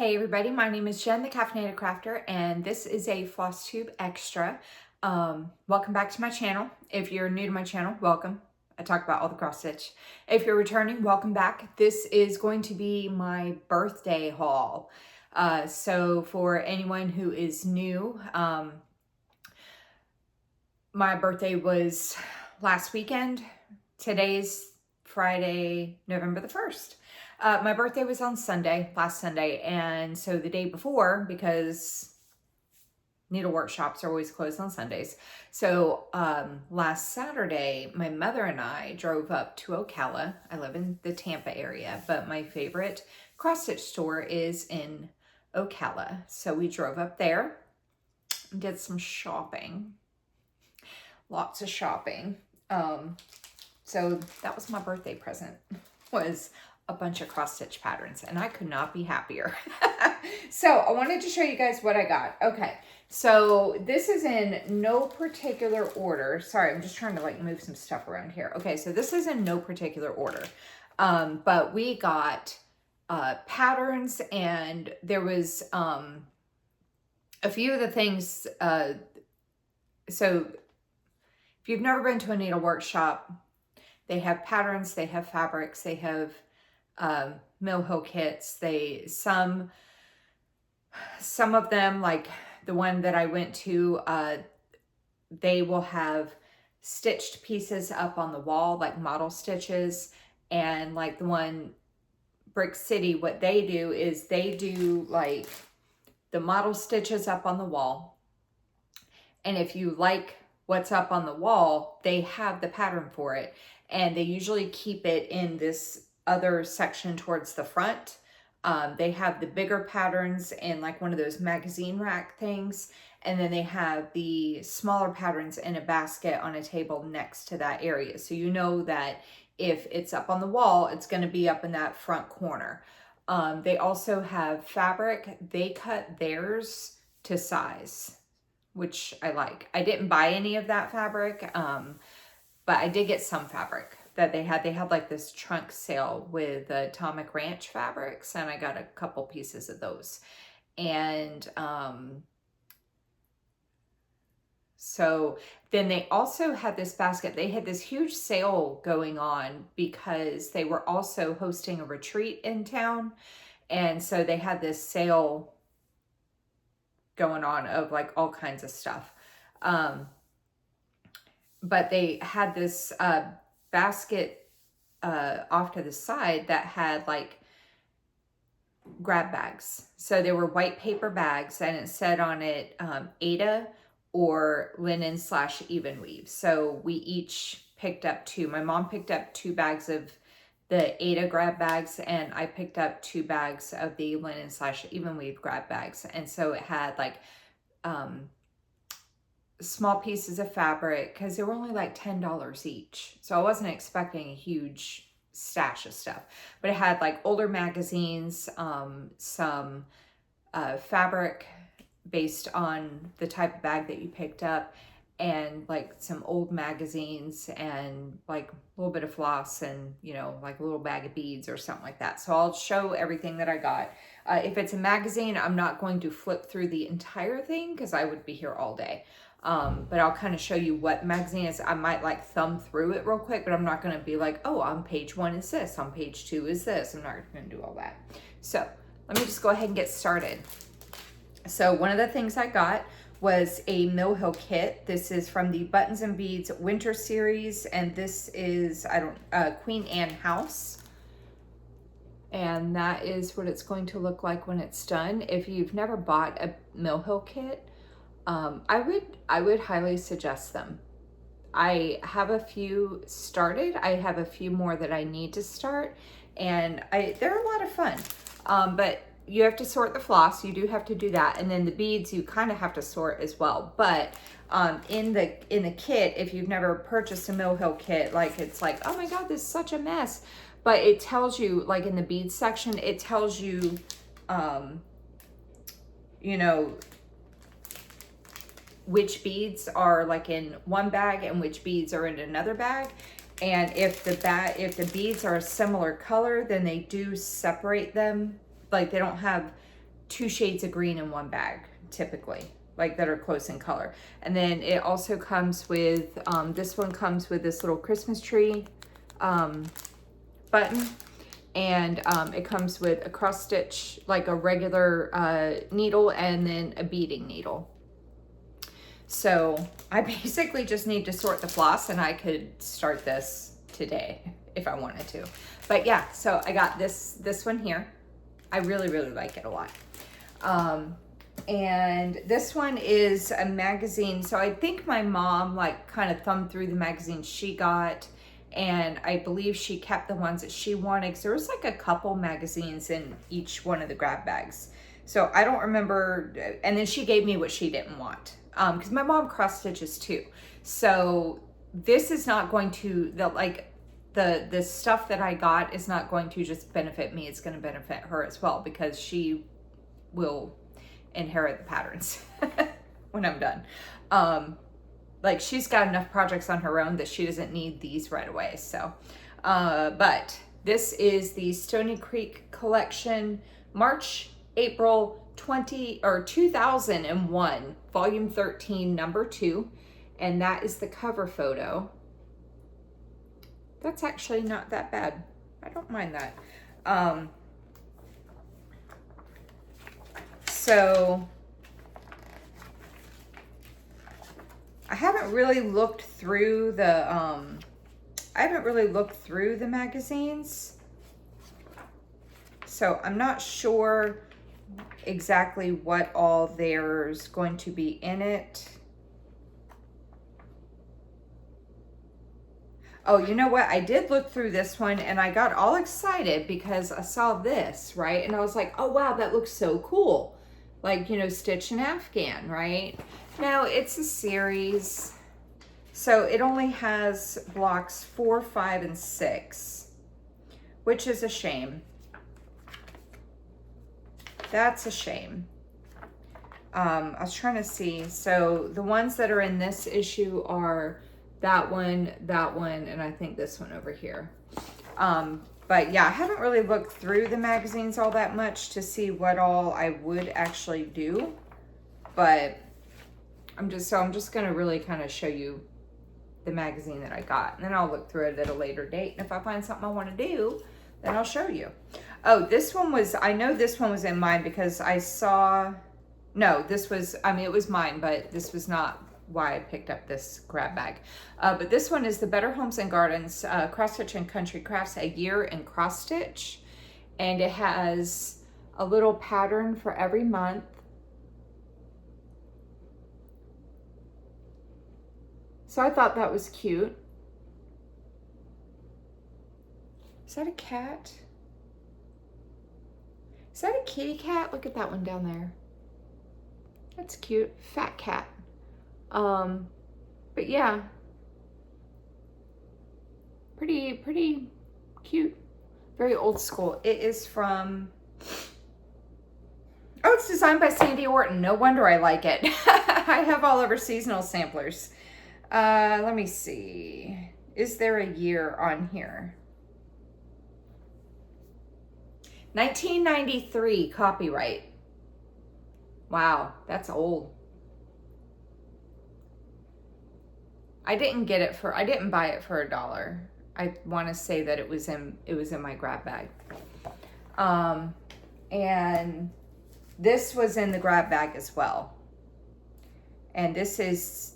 Hey everybody, my name is Jen, the Caffeinated Crafter, and this is a floss tube extra. Welcome back to my channel. If you're new to my channel, welcome. I talk about all the cross stitch. If you're returning, welcome back. This is going to be my birthday haul. So for anyone who is new, my birthday was last weekend. Today's Friday, November the 1st. My birthday was on Sunday, last Sunday, and so the day before, because needlework shops are always closed on Sundays, so last Saturday, my mother and I drove up to Ocala. I live in the Tampa area, but my favorite cross-stitch store is in Ocala, so we drove up there, did some shopping, lots of shopping. So that was my birthday present, was a bunch of cross-stitch patterns, and I could not be happier. So I wanted to show you guys what I got. Okay, so this is in no particular order. Sorry, I'm just trying to like move some stuff around here. Okay, so this is in no particular order, but we got patterns, and there was a few of the things. So if you've never been to a needlework shop, they have patterns, they have fabrics, they have mill hill kits. Some of them, like the one that I went to, they will have stitched pieces up on the wall, like model stitches. And like the one Brick City, what they do is they do like the model stitches up on the wall. And if you like what's up on the wall, they have the pattern for it. And they usually keep it in this other section towards the front. They have the bigger patterns in like one of those magazine rack things. And then they have the smaller patterns in a basket on a table next to that area. So you know that if it's up on the wall, it's going to be up in that front corner. They also have fabric. They cut theirs to size, which I like. I didn't buy any of that fabric, but I did get some fabric that they had. They had like this trunk sale with Atomic Ranch fabrics, and I got a couple pieces of those. And so then they also had this basket. They had this huge sale going on because they were also hosting a retreat in town. And so they had this sale going on of like all kinds of stuff. But they had this basket off to the side that had like grab bags. So there were white paper bags, and it said on it Aida or linen / even weave. So we each picked up two. My mom picked up 2 bags of the Aida grab bags, and I picked up 2 bags of the linen / even weave grab bags. And so it had like small pieces of fabric, because they were only like $10 each. So I wasn't expecting a huge stash of stuff, but it had like older magazines, some fabric based on the type of bag that you picked up, and like some old magazines, and like a little bit of floss, and you know, like a little bag of beads or something like that. So I'll show everything that I got. If it's a magazine, I'm not going to flip through the entire thing because I would be here all day. But I'll kind of show you what magazine is. I might like thumb through it real quick, but I'm not going to be like, oh, on page 1 is this, on page 2 is this. I'm not going to do all that. So let me just go ahead and get started. So one of the things I got was a Mill Hill kit. This is from the Buttons and Beads Winter Series, and this is Queen Anne House. And that is what it's going to look like when it's done. If you've never bought a Mill Hill kit, I would highly suggest them. I have a few started. I have a few more that I need to start, and they're a lot of fun. But you have to sort the floss. You do have to do that, and then the beads you kind of have to sort as well. But in the kit, if you've never purchased a Mill Hill kit, like it's like, oh my God, this is such a mess. But it tells you, like in the beads section, it tells you, you know, which beads are like in one bag and which beads are in another bag. And if the beads are a similar color, then they do separate them. Like they don't have 2 shades of green in one bag, typically, like that are close in color. And then it also comes with, this one comes with this little Christmas tree button. And it comes with a cross stitch, like a regular needle, and then a beading needle. So I basically just need to sort the floss, and I could start this today if I wanted to. But yeah, so I got this one here. I really, really like it a lot. And this one is a magazine. So I think my mom like kind of thumbed through the magazines she got, and I believe she kept the ones that she wanted, because there was like a couple magazines in each one of the grab bags. So I don't remember, and then she gave me what she didn't want, because my mom cross stitches too. So this is not going to, the stuff that I got is not going to just benefit me, it's going to benefit her as well, because she will inherit the patterns when I'm done. Like, she's got enough projects on her own that she doesn't need these right away. So, but this is the Stony Creek collection, March, April 2001, volume 13, number 2. And that is the cover photo. That's actually not that bad. I don't mind that. So I haven't really looked through the magazines, so I'm not sure exactly what all there's going to be in it. Oh, you know what? I did look through this one, and I got all excited because I saw this, right? And I was like, oh wow, that looks so cool. Like, you know, Stitch and Afghan, right? No, it's a series. So it only has blocks 4, 5, and 6, which is a shame. That's a shame. I was trying to see. So the ones that are in this issue are that one, and I think this one over here. But yeah, I haven't really looked through the magazines all that much to see what all I would actually do. But I'm just gonna really kind of show you the magazine that I got, and then I'll look through it at a later date. And if I find something I want to do, then I'll show you. Oh, this one was, I know this one was in mine because I saw, no, this was, I mean, it was mine, but this was not why I picked up this grab bag. But this one is the Better Homes and Gardens Cross Stitch and Country Crafts, a year in cross stitch. And it has a little pattern for every month. So I thought that was cute. Is that a cat? Is that a kitty cat? Look at that one down there. That's cute. Fat cat. But yeah. Pretty cute. Very old school. It is from, oh, it's designed by Sandy Orton. No wonder I like it. I have all over seasonal samplers. Let me see. Is there a year on here? 1993 copyright. Wow, that's old. I didn't buy it for $1. I want to say that it was in my grab bag. And this was in the grab bag as well. And this is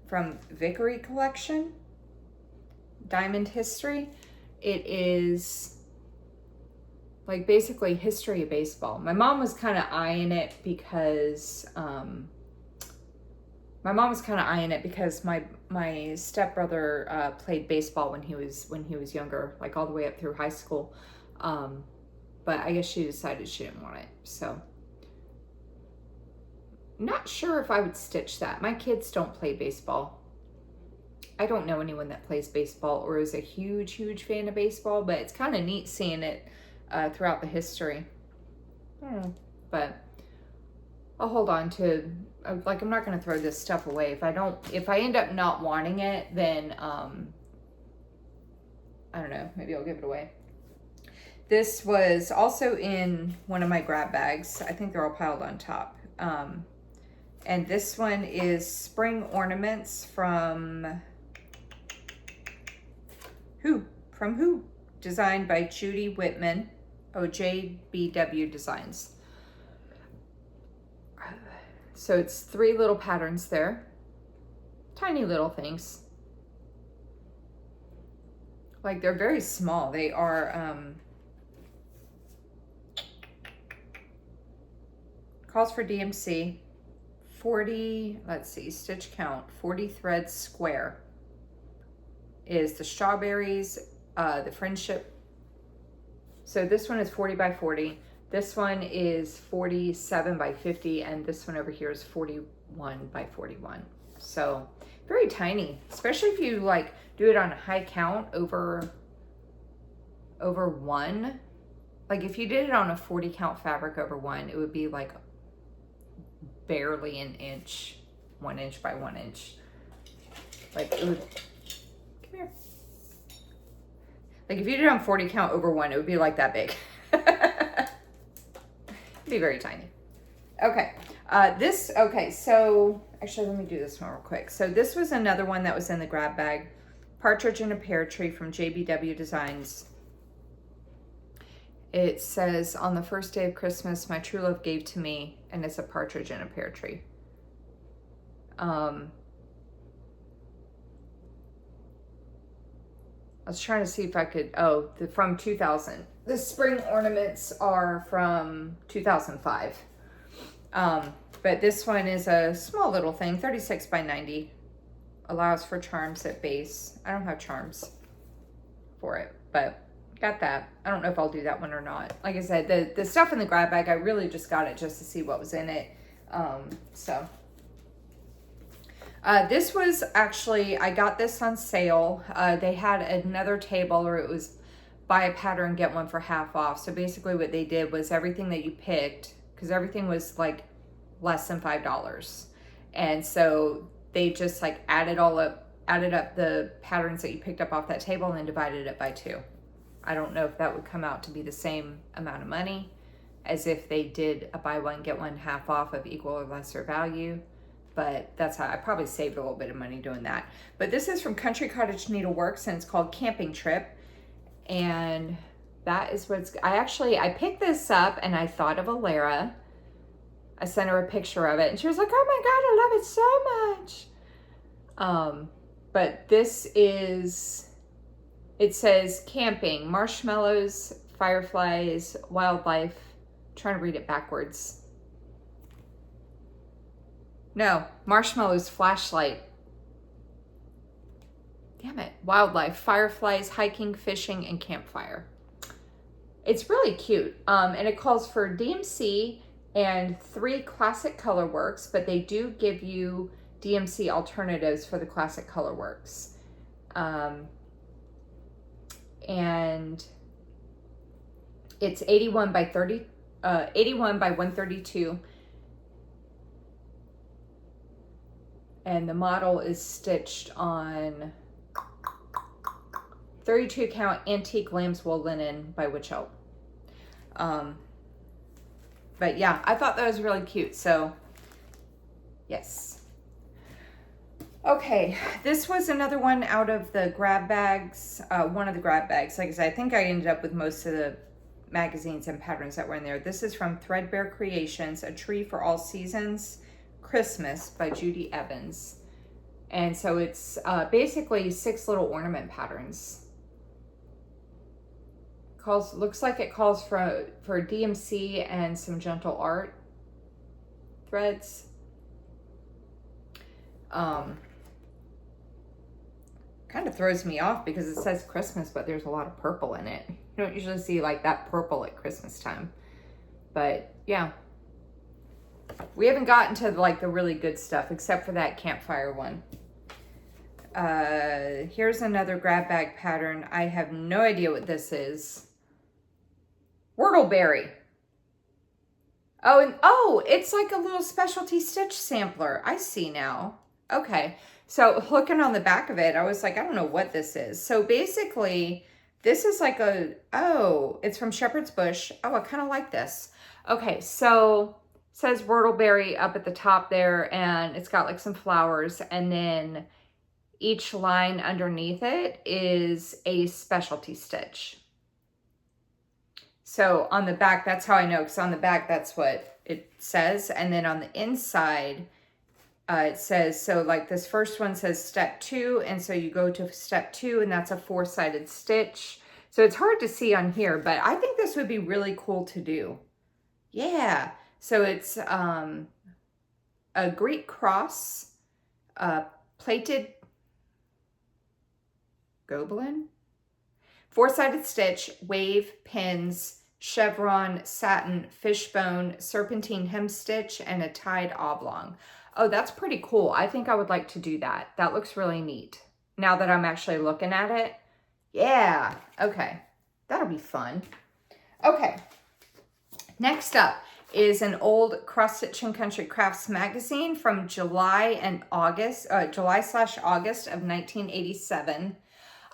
from Vickery Collection, Diamond History. It is like basically history of baseball. My mom was kind of eyeing it because my stepbrother played baseball when he was younger, like all the way up through high school. But I guess she decided she didn't want it. So not sure if I would stitch that. My kids don't play baseball. I don't know anyone that plays baseball or is a huge fan of baseball, but it's kind of neat seeing it throughout the history. I don't know, but I'll hold on to, like, I'm not going to throw this stuff away. If I end up not wanting it, then, I don't know, maybe I'll give it away. This was also in one of my grab bags. I think they're all piled on top. And this one is spring ornaments from who? From who? Designed by Judy Whitman. Oh, JBW Designs. So it's 3 little patterns there. Tiny little things. Like, they're very small. They are, calls for DMC. 40, let's see, stitch count, 40 threads square is the strawberries, the friendship. So this one is 40 by 40. This one is 47 by 50. And this one over here is 41 by 41. So very tiny, especially if you like do it on a high count over 1. Like if you did it on a 40 count fabric over 1, it would be like barely an inch, 1 inch by 1 inch. Like it would, come here. Like if you did it on 40 count over 1, it would be like that big. It'd be very tiny. Okay, okay, so actually let me do this one real quick. So this was another one that was in the grab bag. Partridge in a Pear Tree from JBW Designs. It says, on the first day of Christmas, my true love gave to me, and it's a partridge in a pear tree. I was trying to see if I could, from 2000. The spring ornaments are from 2005. But this one is a small little thing, 36 by 90. Allows for charms at base. I don't have charms for it, but got that. I don't know if I'll do that one or not. Like I said, the stuff in the grab bag, I really just got it just to see what was in it. This was actually, I got this on sale. They had another table where it was buy a pattern, get one for half off. So basically what they did was everything that you picked, because everything was like less than $5. And so they just like added up the patterns that you picked up off that table and then divided it by 2. I don't know if that would come out to be the same amount of money as if they did a buy one, get one half off of equal or lesser value. But that's how I probably saved a little bit of money doing that. But this is from Country Cottage Needleworks and it's called Camping Trip. And that is what's, I picked this up and I thought of Alara. I sent her a picture of it and she was like, oh my God, I love it so much. But this is, it says camping, marshmallows, fireflies, wildlife. I'm trying to read it backwards. No, marshmallows, flashlight. Damn it. Wildlife, fireflies, hiking, fishing, and campfire. It's really cute. And it calls for DMC and 3 classic color works, but they do give you DMC alternatives for the classic color works. And it's 81 by 132. And the model is stitched on 32 count antique lambswool linen by Witch Help. But yeah, I thought that was really cute. So yes. Okay, this was another one out of the grab bags, one of the grab bags. Like I said, I think I ended up with most of the magazines and patterns that were in there. This is from Threadbear Creations, A Tree for All Seasons, Christmas by Judy Evans. And so it's basically 6 little ornament patterns. Looks like it calls for DMC and some gentle art threads. Kind of throws me off because it says Christmas, but there's a lot of purple in it. You don't usually see like that purple at Christmas time. But yeah, we haven't gotten to like the really good stuff except for that campfire one. Here's another grab bag pattern. I have no idea what this is. Whortleberry. Oh, it's like a little specialty stitch sampler. I see now. Okay. So looking on the back of it, I was like, I don't know what this is. So basically, This is like a, oh, it's from Shepherd's Bush. Oh, I kind of like this. Okay, so it says whortleberry up at the top there, and it's got like some flowers, and then each line underneath it is a specialty stitch. So on the back, that's how I know, because on the back, that's what it says. And then on the inside, it says, so like this first one says step 2, and so you go to step 2, and that's a 4-sided stitch. So it's hard to see on here, but I think this would be really cool to do. Yeah, so it's a Greek cross, plated gobelin, 4-sided stitch, wave, pins, chevron, satin, fishbone, serpentine hem stitch, and a tied oblong. Oh, that's pretty cool. I think I would like to do that. That looks really neat. Now that I'm actually looking at it. Yeah, okay. That'll be fun. Okay. Next up is an old Cross Stitch and Country Crafts magazine from July and August, July/August of 1987.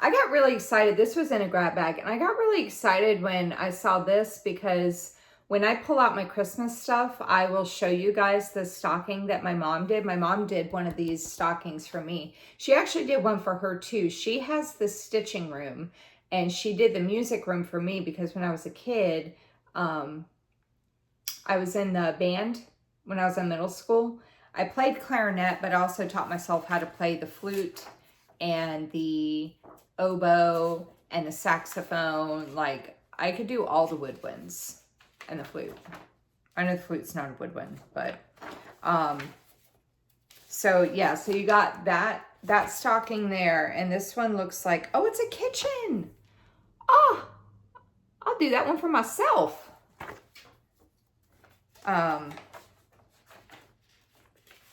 I got really excited. This was in a grab bag, and I got really excited when I saw this because when I pull out my Christmas stuff, I will show you guys the stocking that my mom did. My mom did one of these stockings for me. She actually did one for her too. She has the stitching room, and she did the music room for me because when I was a kid, I was in the band when I was in middle school. I played clarinet, but I also taught myself how to play the flute and the oboe and the saxophone. Like, I could do all the woodwinds and the flute. I know the flute's not a woodwind, but so yeah, so you got that stocking there, and this one looks like, oh, it's a kitchen. Oh, I'll do that one for myself. Let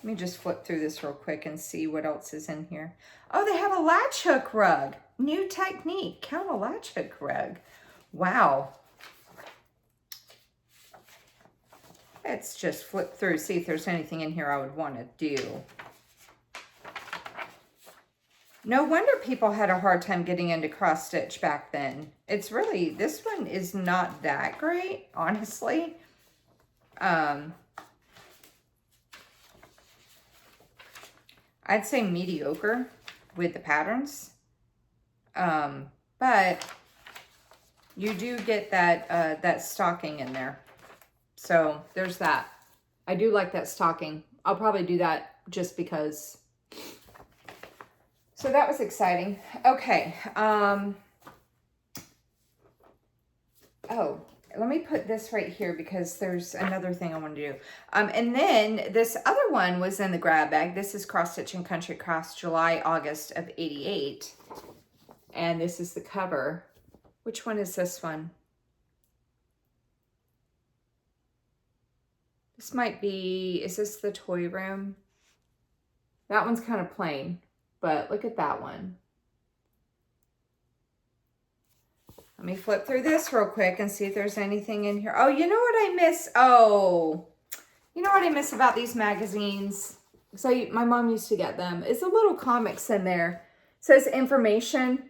me just flip through this real quick and see what else is in here. Oh, they have a latch hook rug. New technique. Count a latch hook rug. Wow. Let's just flip through, see if there's anything in here I would want to do. No wonder people had a hard time getting into cross stitch back then. It's really, this one is not that great, honestly. I'd say mediocre with the patterns. But you do get that stocking in there. So there's that. I do like that stocking. I'll probably do that just because. So that was exciting. Okay. Oh, let me put this right here because there's another thing I want to do. And then this other one was in the grab bag. This is Cross Stitch and Country Crafts, July, August of 88. And this is the cover. Which one is this one? This might be, is this the toy room? That one's kind of plain, but look at that one. Let me flip through this real quick and see if there's anything in here. Oh, you know what I miss? Oh, you know what I miss about these magazines? So my mom used to get them. It's a little comics in there. It says information.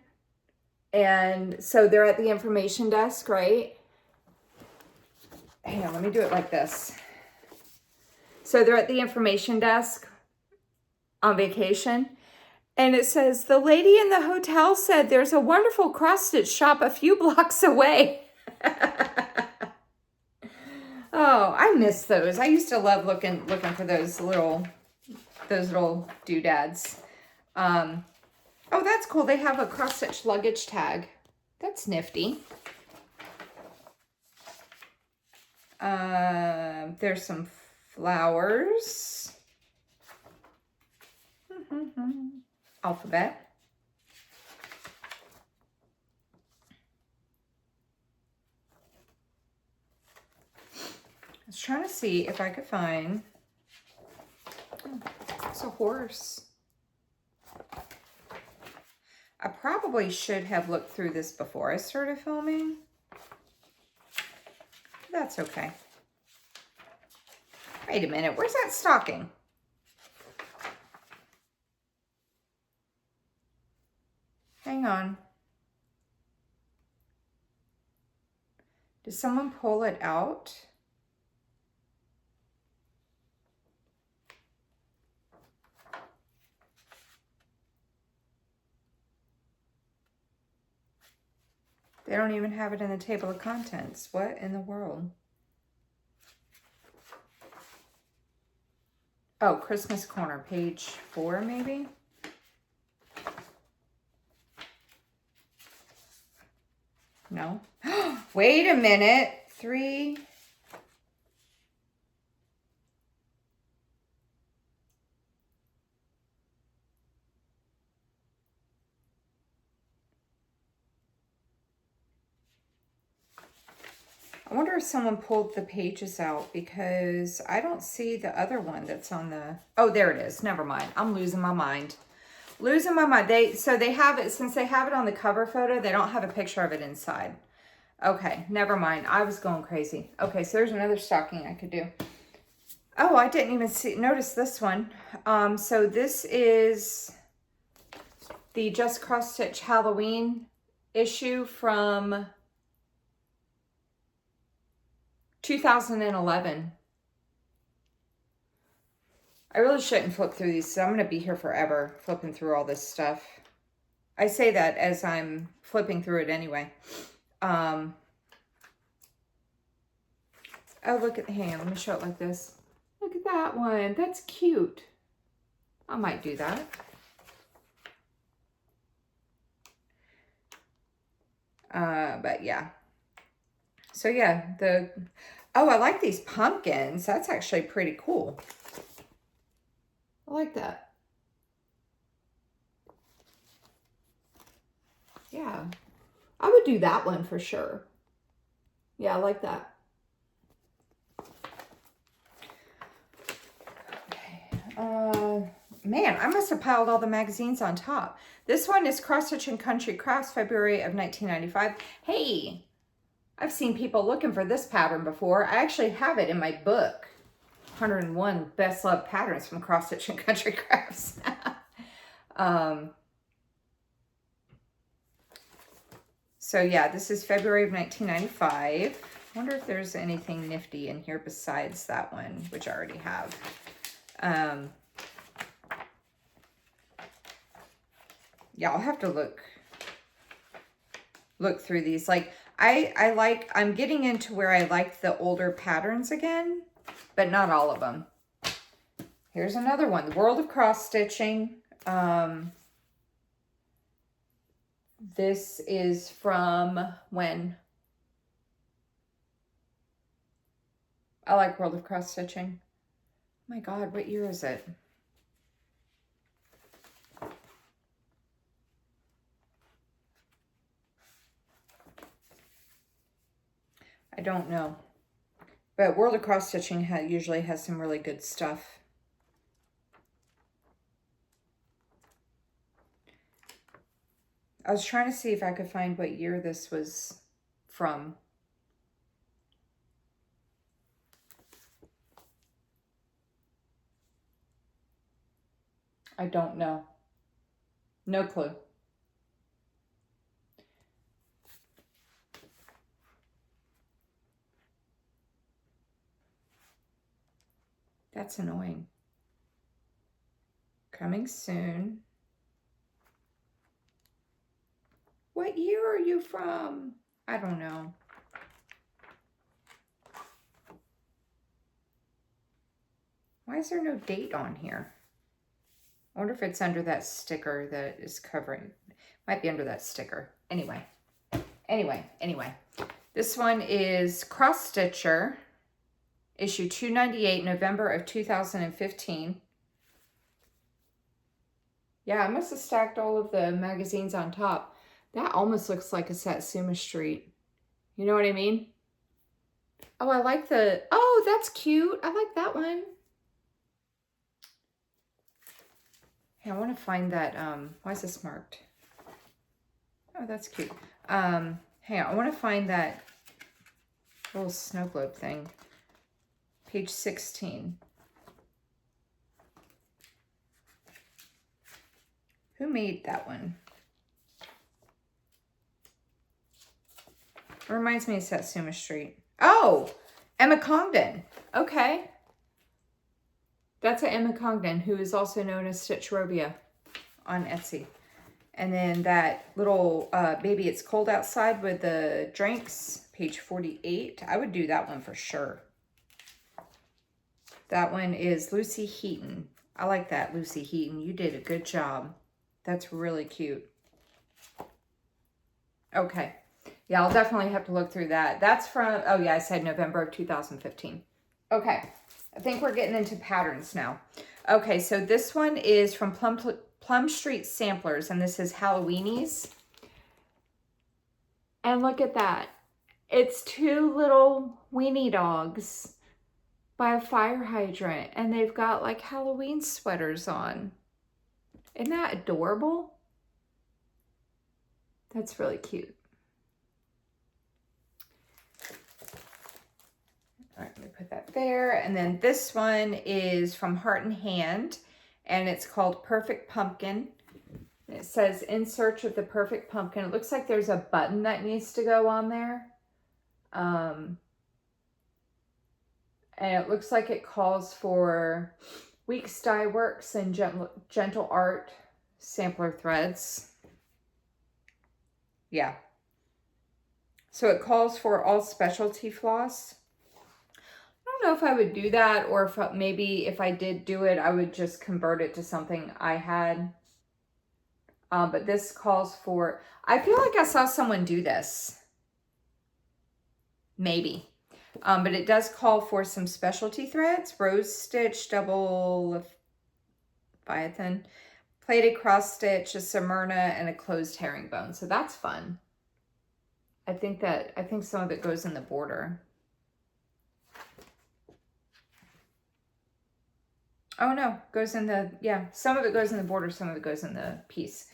And so they're at the information desk, right? Hang on, let me do it like this. So they're at the information desk on vacation. And it says, the lady in the hotel said there's a wonderful cross-stitch shop a few blocks away. Oh, I miss those. I used to love looking for those little doodads. Oh, that's cool. They have a cross-stitch luggage tag. That's nifty. There's some flowers. Alphabet. I was trying to see if I could find, oh, it's a horse. I probably should have looked through this before I started filming. That's okay. Wait a minute, where's that stocking? Hang on. Did someone pull it out? They don't even have it in the table of contents. What in the world? Oh, Christmas Corner, page 4 maybe? No. Wait a minute. 3. I wonder if someone pulled the pages out because I don't see the other one that's on the... Oh, there it is. Never mind. I'm losing my mind. Losing my mind. So they have it, since they have it on the cover photo, they don't have a picture of it inside. Okay, never mind. I was going crazy. Okay, so there's another stocking I could do. Oh, I didn't even notice this one. So this is the Just Cross Stitch Halloween issue from 2011. I really shouldn't flip through these, so I'm going to be here forever flipping through all this stuff. I say that as I'm flipping through it anyway. Oh, look at the hand. Let me show it like this. Look at that one. That's cute. I might do that. But yeah. So yeah, oh, I like these pumpkins. That's actually pretty cool. I like that. Yeah. I would do that one for sure. Yeah, I like that. Okay. Man, I must have piled all the magazines on top. This one is Cross Stitch and Country Crafts, February of 1995. Hey, I've seen people looking for this pattern before. I actually have it in my book. 101 Best Loved Patterns from Cross Stitch and Country Crafts. So yeah, this is February of 1995. I wonder if there's anything nifty in here besides that one, which I already have. Yeah, I'll have to look through these. Like I'm getting into where I like the older patterns again, but not all of them. Here's another one, The World of Cross Stitching. This is from when? I like World of Cross Stitching. Oh my God, what year is it? I don't know. But World of Cross Stitching usually has some really good stuff. I was trying to see if I could find what year this was from. I don't know. No clue. That's annoying. Coming soon. What year are you from? I don't know. Why is there no date on here? I wonder if it's under that sticker that is covering. Might be under that sticker. Anyway. This one is Cross Stitcher, issue 298, November of 2015. Yeah, I must have stacked all of the magazines on top. That almost looks like a Satsuma Street. You know what I mean? Oh, I like oh, that's cute. I like that one. Hey, I want to find that, why is this marked? Oh, that's cute. Hey, I want to find that little snow globe thing. Page 16. Who made that one? Reminds me of Satsuma Street. Oh, Emma Congdon. Okay. That's a Emma Congdon, who is also known as Stitchrovia on Etsy. And then that little Baby It's Cold Outside with the drinks, page 48. I would do that one for sure. That one is Lucy Heaton. I like that, Lucy Heaton. You did a good job. That's really cute. Okay. Yeah, I'll definitely have to look through that. That's from, oh yeah, I said November of 2015. Okay. I think we're getting into patterns now. Okay, so this one is from Plum Street Samplers, and this is Halloweenies. And look at that. It's two little weenie dogs by a fire hydrant, and they've got like Halloween sweaters on. Isn't that adorable? That's really cute. All right, let me put that there. And then this one is from Heart and Hand, and it's called Perfect Pumpkin. It says, in search of the perfect pumpkin. It looks like there's a button that needs to go on there. And it looks like it calls for Weeks Dye Works and Gentle Art sampler threads. Yeah. So it calls for all specialty floss. I don't know if I would do that, or if maybe if I did do it, I would just convert it to something I had. But this calls for, I feel like I saw someone do this. Maybe. But it does call for some specialty threads, rose stitch, double Leviathan, plaited cross stitch, a Smyrna, and a closed herringbone. So that's fun. I think some of it goes in the border. Oh no, goes in the, yeah, some of it goes in the border, some of it goes in the piece.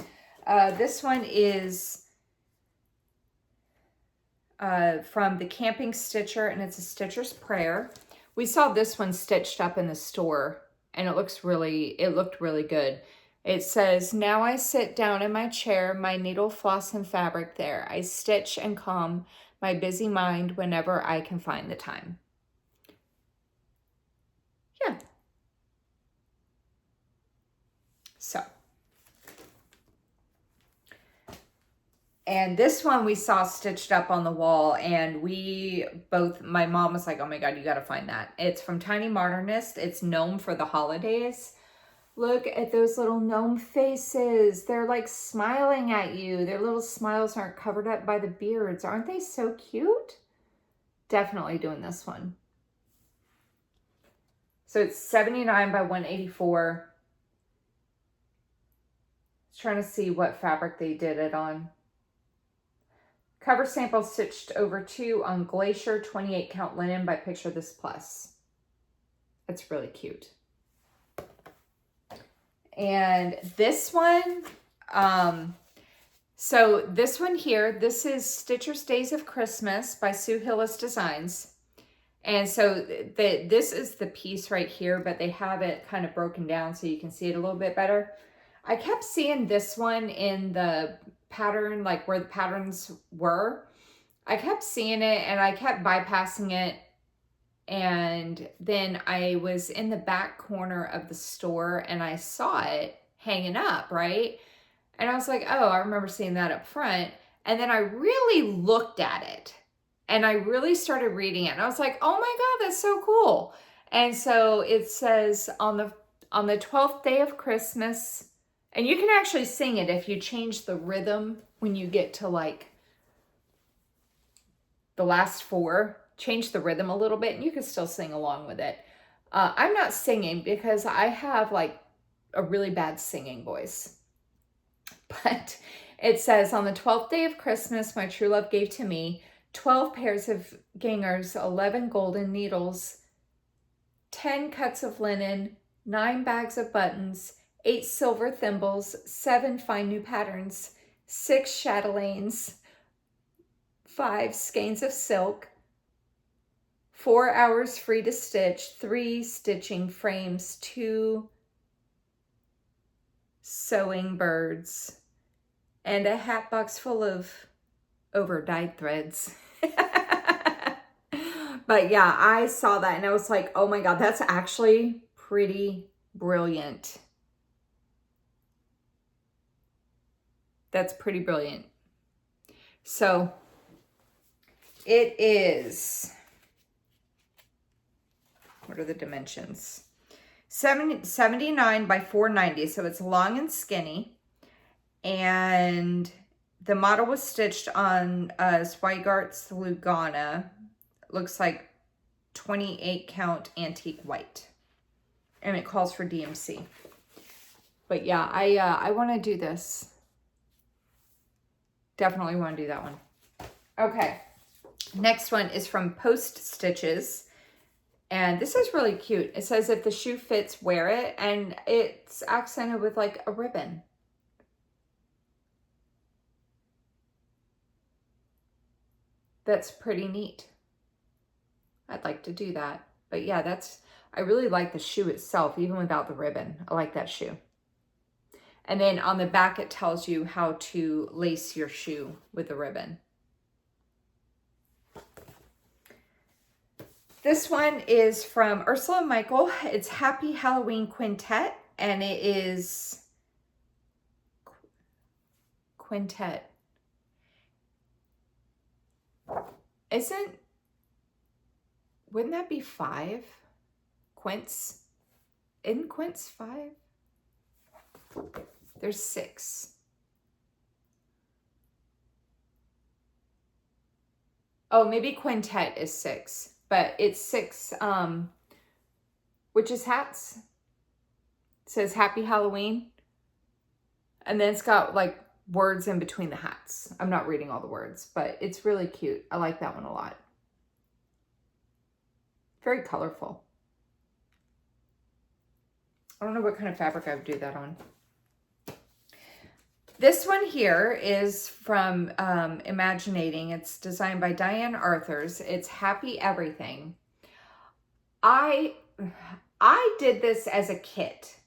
This one is from the Camping Stitcher, and it's a Stitcher's Prayer. We saw this one stitched up in the store, and it looked really good. It says, now I sit down in my chair, my needle, floss, and fabric there. I stitch and calm my busy mind whenever I can find the time. Yeah. So. And this one we saw stitched up on the wall, and my mom was like, oh my God, you got to find that. It's from Tiny Modernist. It's Gnome for the Holidays. Look at those little gnome faces. They're like smiling at you. Their little smiles aren't covered up by the beards. Aren't they so cute? Definitely doing this one. So it's 79 by 184. Just trying to see what fabric they did it on. Cover sample stitched over 2 on Glacier 28 count linen by Picture This Plus. That's really cute. And this one, so this one here, this is Stitcher's Days of Christmas by Sue Hillis Designs. And so this is the piece right here, but they have it kind of broken down so you can see it a little bit better. I kept seeing this one in the pattern, like where the patterns were. I kept seeing it and I kept bypassing it. And then I was in the back corner of the store and I saw it hanging up, right? And I was like, oh, I remember seeing that up front. And then I really looked at it and I really started reading it. And I was like, oh my God, that's so cool. And so it says on the 12th day of Christmas, and you can actually sing it if you change the rhythm when you get to like the last 4. Change the rhythm a little bit and you can still sing along with it. I'm not singing because I have like a really bad singing voice. But it says, on the 12th day of Christmas, my true love gave to me 12 pairs of ginghers, 11 golden needles, 10 cuts of linen, 9 bags of buttons, 8 silver thimbles, 7 fine new patterns, 6 chatelaines, 5 skeins of silk, 4 hours free to stitch, 3 stitching frames, 2 sewing birds, and a hat box full of over-dyed threads. But yeah, I saw that and I was like, oh my God, that's actually pretty brilliant. That's pretty brilliant. So it is, what are the dimensions? 79 by 490. So it's long and skinny. And the model was stitched on Sweigart's Lugana. Looks like 28 count antique white. And it calls for DMC. But yeah, I want to do this. Definitely want to do that one. Okay. Next one is from Post Stitches. And this is really cute. It says, if the shoe fits, wear it. And it's accented with like a ribbon. That's pretty neat. I'd like to do that. But yeah, I really like the shoe itself, even without the ribbon. I like that shoe. And then on the back, it tells you how to lace your shoe with the ribbon. This one is from Ursula Michael. It's Happy Halloween Quintet, and it is quintet. Wouldn't that be 5? Quints? Isn't quints 5? There's 6. Oh, maybe quintet is 6, but it's 6 witches hats. It says Happy Halloween. And then it's got like words in between the hats. I'm not reading all the words, but it's really cute. I like that one a lot. Very colorful. I don't know what kind of fabric I would do that on. This one here is from Imaginating. It's designed by Diane Arthurs. It's Happy Everything. I did this as a kit.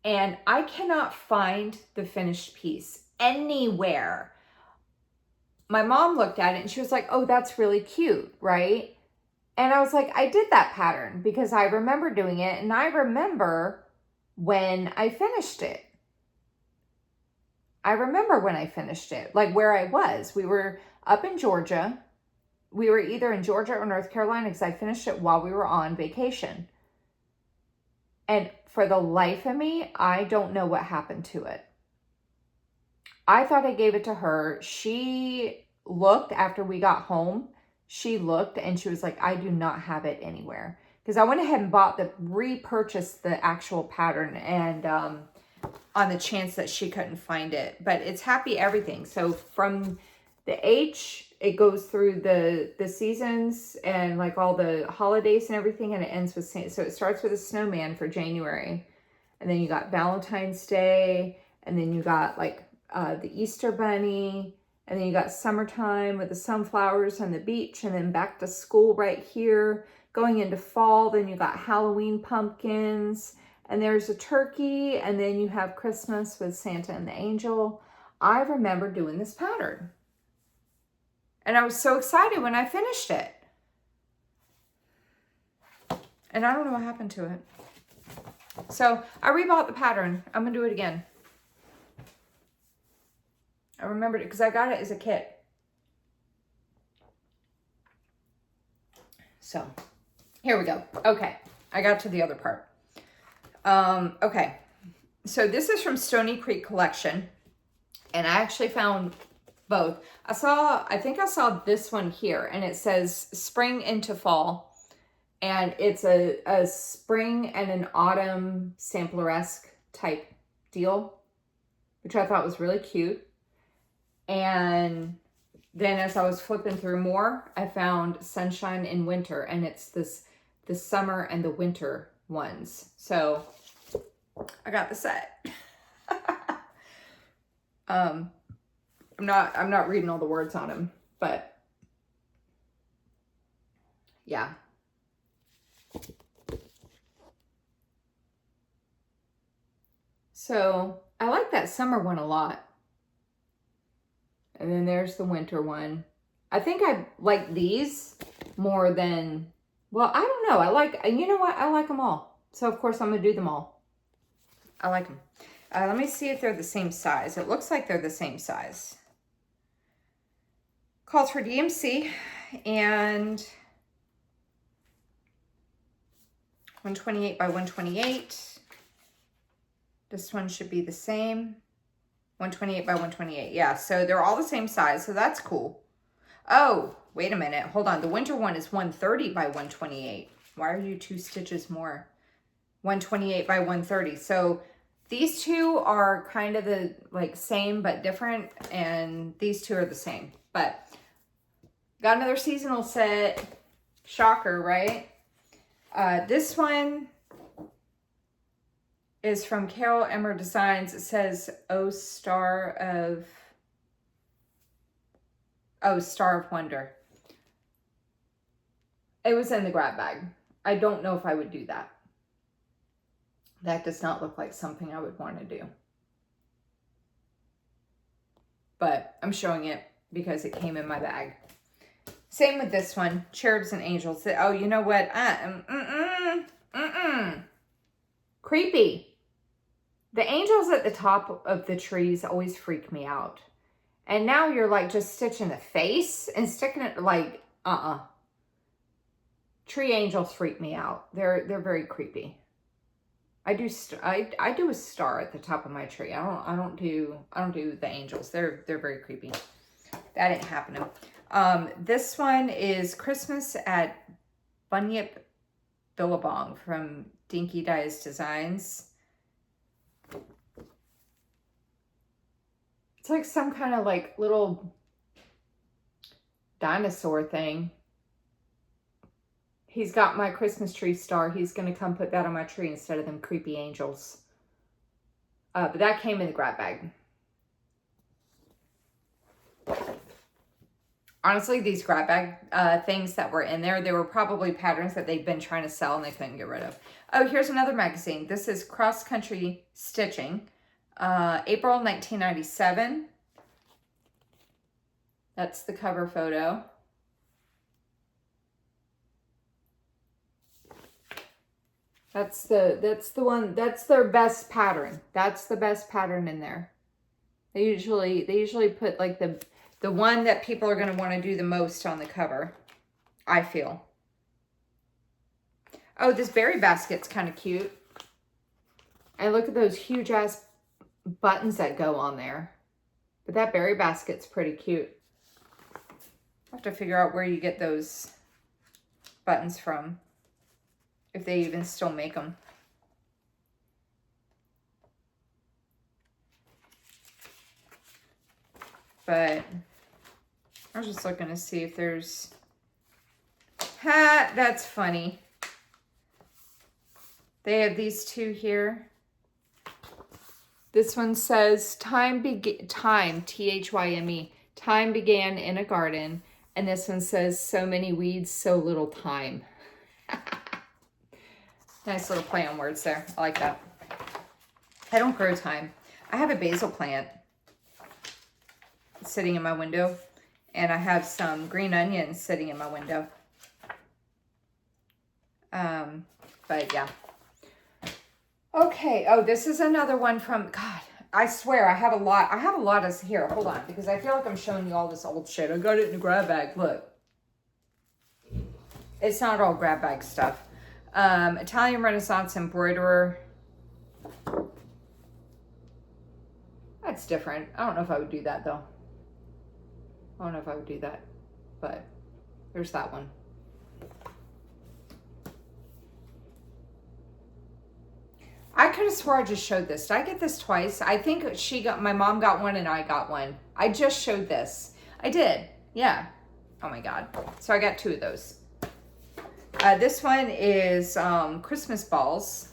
And I cannot find the finished piece anywhere. My mom looked at it and she was like, oh, that's really cute, right? And I was like, I did that pattern because I remember doing it. And I remember when I finished it. I remember when I finished it, like where I was. We were up in Georgia. We were either in Georgia or North Carolina because I finished it while we were on vacation. And for the life of me, I don't know what happened to it. I thought I gave it to her. She looked after we got home. She looked and she was like, I do not have it anywhere. Because I went ahead and repurchased the actual pattern and on the chance that she couldn't find it. But it's Happy Everything. So from the H, it goes through the seasons and like all the holidays and everything, and it ends with so it starts with a snowman for January, and then you got Valentine's Day, and then you got like the Easter Bunny, and then you got summertime with the sunflowers on the beach, and then back to school right here. Going into fall, then you got Halloween pumpkins, and there's a turkey, and then you have Christmas with Santa and the angel. I remember doing this pattern. And I was so excited when I finished it. And I don't know what happened to it. So I rebought the pattern. I'm going to do it again. I remembered it because I got it as a kit. So here we go. Okay. I got to the other part. Okay. So this is from Stony Creek Collection. And I actually found both. I think I saw this one here, and it says spring into fall, and it's a spring and an autumn sampler-esque type deal, which I thought was really cute. And then as I was flipping through more, I found sunshine in winter, and it's the summer and the winter ones. So I got the set. I'm not reading all the words on them, but yeah. So I like that summer one a lot. And then there's the winter one. I think I like these more than, well, I don't know. I like, you know what? I like them all. So, of course, I'm going to do them all. I like them. Let me see if they're the same size. It looks like they're the same size. Calls for DMC and 128 by 128. This one should be the same. 128 by 128. Yeah, so they're all the same size, so that's cool. Oh, wait a minute. Hold on. The winter one is 130 by 128. Why are you 2 stitches more? 128 by 130. So these two are kind of the like same but different, and these two are the same. But got another seasonal set. Shocker, right? This one is from Carol Emmer Designs. It says, Star of Wonder. It was in the grab bag. I don't know if I would do that. That does not look like something I would want to do. But I'm showing it because it came in my bag. Same with this one, Cherubs and Angels. Oh, you know what? Creepy. The angels at the top of the trees always freak me out. And now you're like just stitching a face and sticking it like, Tree angels freak me out. They're very creepy. I do a star at the top of my tree. I don't do the angels. They're very creepy. That ain't happening. This one is Christmas at Bunyip Billabong from Dinky Dyes Designs. It's like some kind of like little dinosaur thing. He's got my Christmas tree star. He's going to come put that on my tree instead of them creepy angels. But that came in the grab bag. Honestly, these grab bag things that were in there, they were probably patterns that they've been trying to sell and they couldn't get rid of. Oh, here's another magazine. This is Cross Country Stitching. April 1997. That's the cover photo. That's the one, that's their best pattern. That's the best pattern in there. They usually put like the one that people are going to want to do the most on the cover, I feel. Oh, this berry basket's kind of cute. And look at those huge ass buttons that go on there. But that berry basket's pretty cute. I have to figure out where you get those buttons from, if they even still make them. But I was just looking to see if there's... Ha! That's funny. They have these two here. This one says, time, T-H-Y-M-E, time began in a garden. And this one says, so many weeds, so little time. Nice little play on words there. I like that. I don't grow thyme. I have a basil plant sitting in my window, and I have some green onions sitting in my window. But yeah. Okay. Oh, this is another one from, God, I swear I have a lot of here. Hold on, because I feel like I'm showing you all this old shit. I got it in a grab bag. Look. It's not all grab bag stuff. Italian Renaissance embroiderer. That's different. I don't know if I would do that though. I don't know if I would do that, but there's that one. I could have swore I just showed this. Did I get this twice? I think my mom got one and I got one. I just showed this. I did. Yeah. Oh my God. So I got 2 of those. This one is Christmas balls.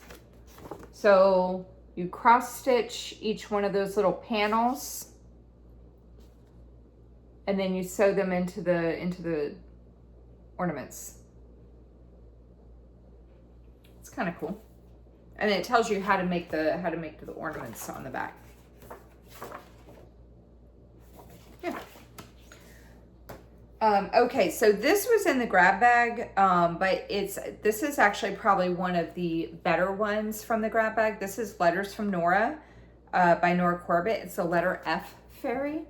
So you cross stitch each one of those little panels, and then you sew them into the ornaments. It's kind of cool. And it tells you how to make the ornaments on the back. Yeah. Okay, so this was in the grab bag, but this is actually probably one of the better ones from the grab bag. This is Letters from Nora by Nora Corbett. It's a letter F fairy.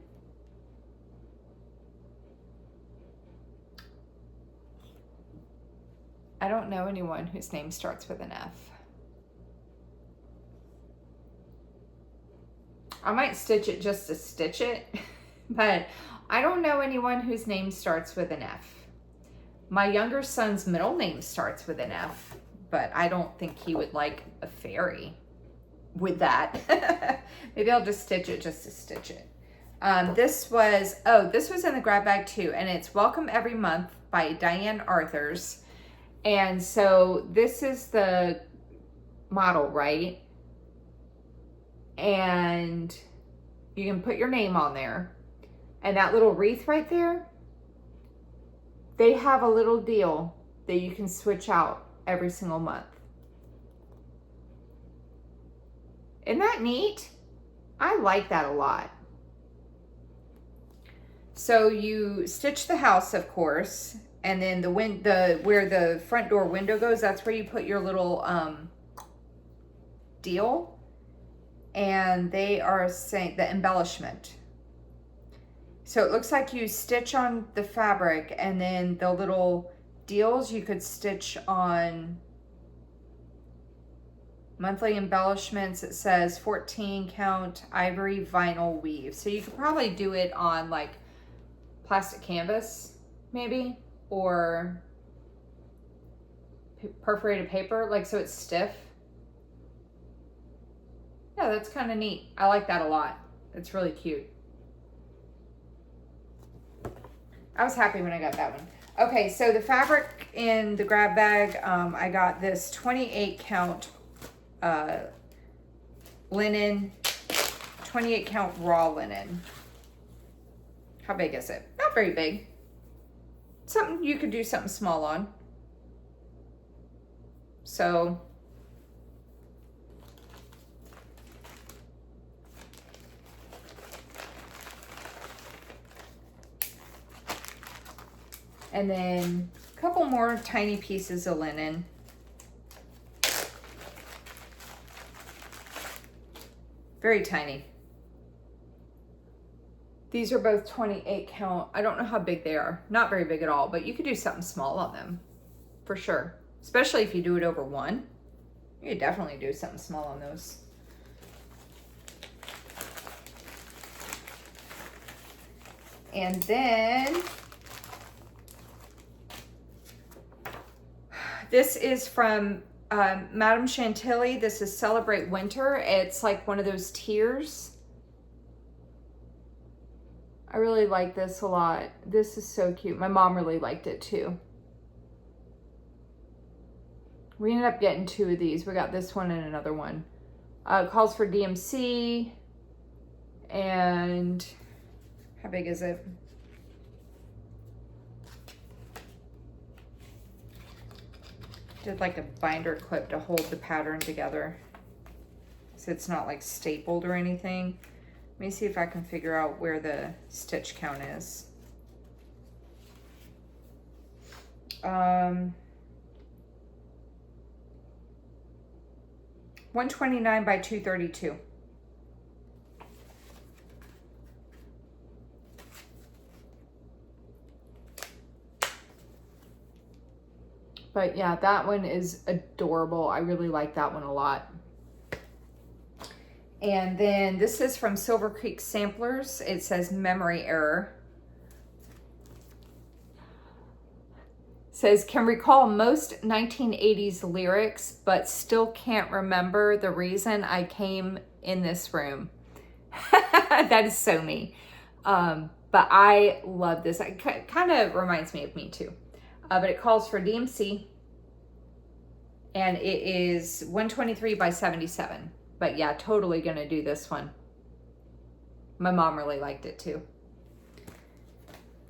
I don't know anyone whose name starts with an F. I might stitch it just to stitch it, but I don't know anyone whose name starts with an F. My younger son's middle name starts with an F, but I don't think he would like a fairy with that. Maybe I'll just stitch it just to stitch it. This was in the grab bag too, and it's Welcome Every Month by Diane Arthurs. And so this is the model, right? And you can put your name on there. And that little wreath right there, they have a little deal that you can switch out every single month. Isn't that neat? I like that a lot. So you stitch the house, of course, and then where the front door window goes, that's where you put your little deal. And they are saying the embellishment. So it looks like you stitch on the fabric, and then the little deals you could stitch on monthly embellishments. It says 14 count ivory vinyl weave. So you could probably do it on like plastic canvas maybe, or perforated paper, like so it's stiff. Yeah, that's kind of neat. I like that a lot. It's really cute. I was happy when I got that one. Okay, so the fabric in the grab bag, I got this 28 count linen, 28 count raw linen. How big is it? Not very big. Something you could do something small on. So and then a couple more tiny pieces of linen. Very tiny. These are both 28 count. I don't know how big they are. Not very big at all, but you could do something small on them for sure. Especially if you do it over one. You could definitely do something small on those. And then this is from Madame Chantelle. This is Celebrate Winter. It's like one of those tiers. I really like this a lot. This is so cute. My mom really liked it too. We ended up getting two of these. We got this one and another one. It calls for DMC. And how big is it? Did like a binder clip to hold the pattern together, so it's not like stapled or anything. Let me see if I can figure out where the stitch count is. 129 by 232. But yeah, that one is adorable. I really like that one a lot. And then this is from Silver Creek Samplers. It says memory error. It says, can recall most 1980s lyrics, but still can't remember the reason I came in this room. That is so me. But I love this. It kind of reminds me of me too. But it calls for DMC, and it is 123 by 77. But yeah, totally gonna do this one. My mom really liked it too.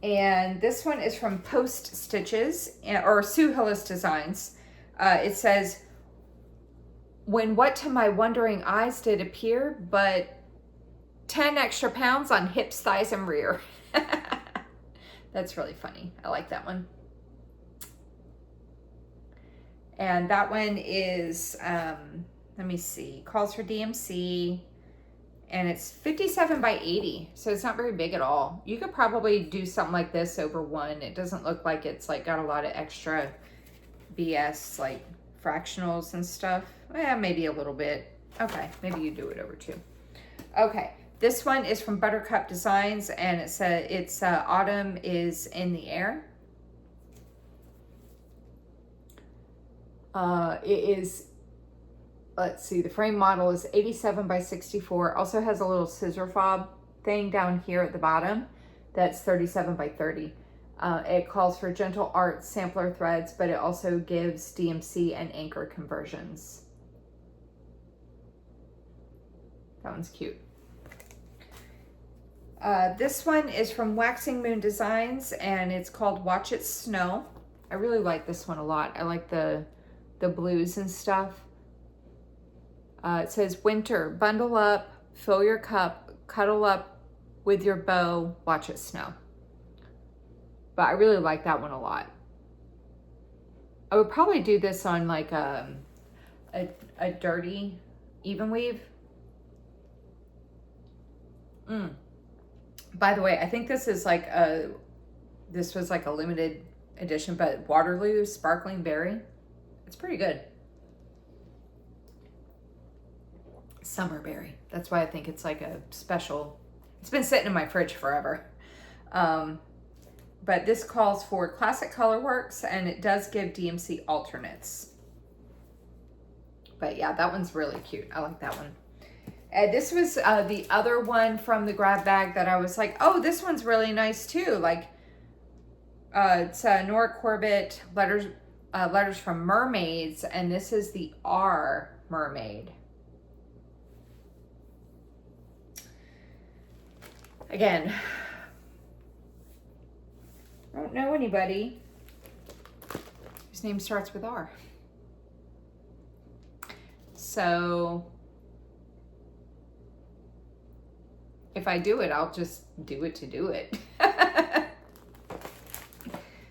And this one is from Post Stitches, or Sue Hillis Designs. It says, when what to my wondering eyes did appear, but 10 extra pounds on hips, thighs, and rear. That's really funny. I like that one. And that one is, let me see, calls for DMC, and it's 57 by 80, so it's not very big at all. You could probably do something like this over one. It doesn't look like it's like got a lot of extra BS, like fractionals and stuff. Yeah, maybe a little bit. Okay, maybe you do it over two. Okay, this one is from Buttercup Designs, and it's Autumn is in the Air. It is, let's see, the frame model is 87 by 64. Also has a little scissor fob thing down here at the bottom that's 37 by 30. It calls for gentle art sampler threads, but it also gives DMC and anchor conversions. That one's cute. This one is from Waxing Moon Designs, and it's called Watch It Snow. I really like this one a lot. I like the blues and stuff. It says, winter, bundle up, fill your cup, cuddle up with your bow, watch it snow. But I really like that one a lot. I would probably do this on like a dirty even weave. By the way, I think this is like this was like a limited edition, but Waterloo Sparkling Berry. It's pretty good. Summer berry. That's why I think it's like a special. It's been sitting in my fridge forever. But this calls for classic color works, and it does give DMC alternates. But yeah, that one's really cute. I like that one. This was the other one from the grab bag that I was like, oh, this one's really nice too. Like, it's Nora Corbett letters from Mermaids, and this is the R Mermaid. Again, I don't know anybody whose name starts with R. So if I do it, I'll just do it to do it.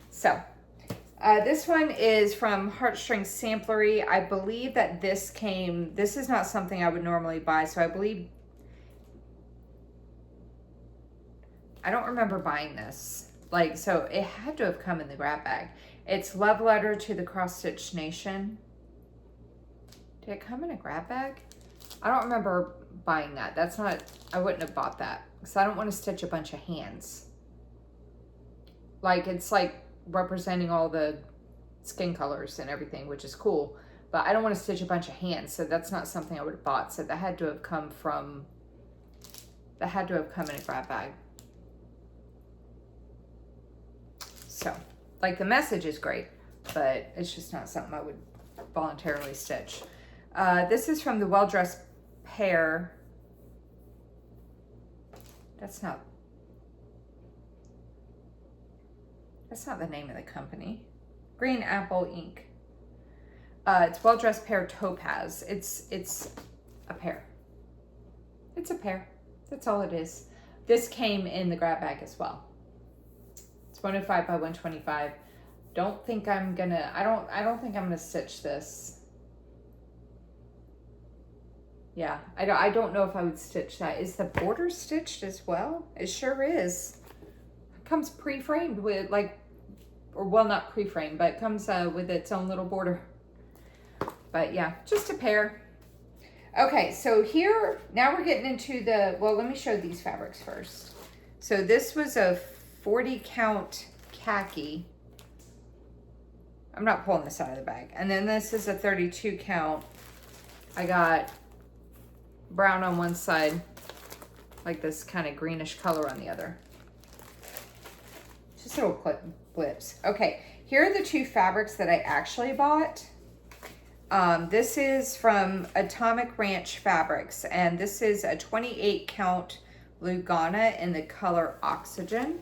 So this one is from Heartstring Samplery. I believe that this is not something I would normally buy, so I believe, I don't remember buying this. Like, so it had to have come in the grab bag. It's Love Letter to the Cross Stitch Nation. Did it come in a grab bag? I don't remember buying that. That's not, I wouldn't have bought that because I don't want to stitch a bunch of hands. Like, it's like representing all the skin colors and everything, which is cool, but I don't want to stitch a bunch of hands, so that's not something I would have bought. So that had to have come in a grab bag. So, like, the message is great, but it's just not something I would voluntarily stitch. This is from the Well Dressed Pair. That's not the name of the company. Green Apple Ink. It's Well Dressed Pair Topaz. It's a pair. It's a pair. That's all it is. This came in the grab bag as well. It's 105 by 125. I don't think I'm gonna stitch this. Yeah, I don't know if I would stitch that. Is the border stitched as well? It sure is. It comes pre-framed with like, or well, not pre-framed, but it comes with its own little border. But yeah, just a pair. Okay, so here, now we're getting into well, let me show these fabrics first. So this was a 40 count khaki. I'm not pulling this out of the bag. And then this is a 32 count. I got brown on one side, like this kind of greenish color on the other. Just little blips. Okay, here are the two fabrics that I actually bought. This is from Atomic Ranch Fabrics, and this is a 28 count Lugana in the color Oxygen.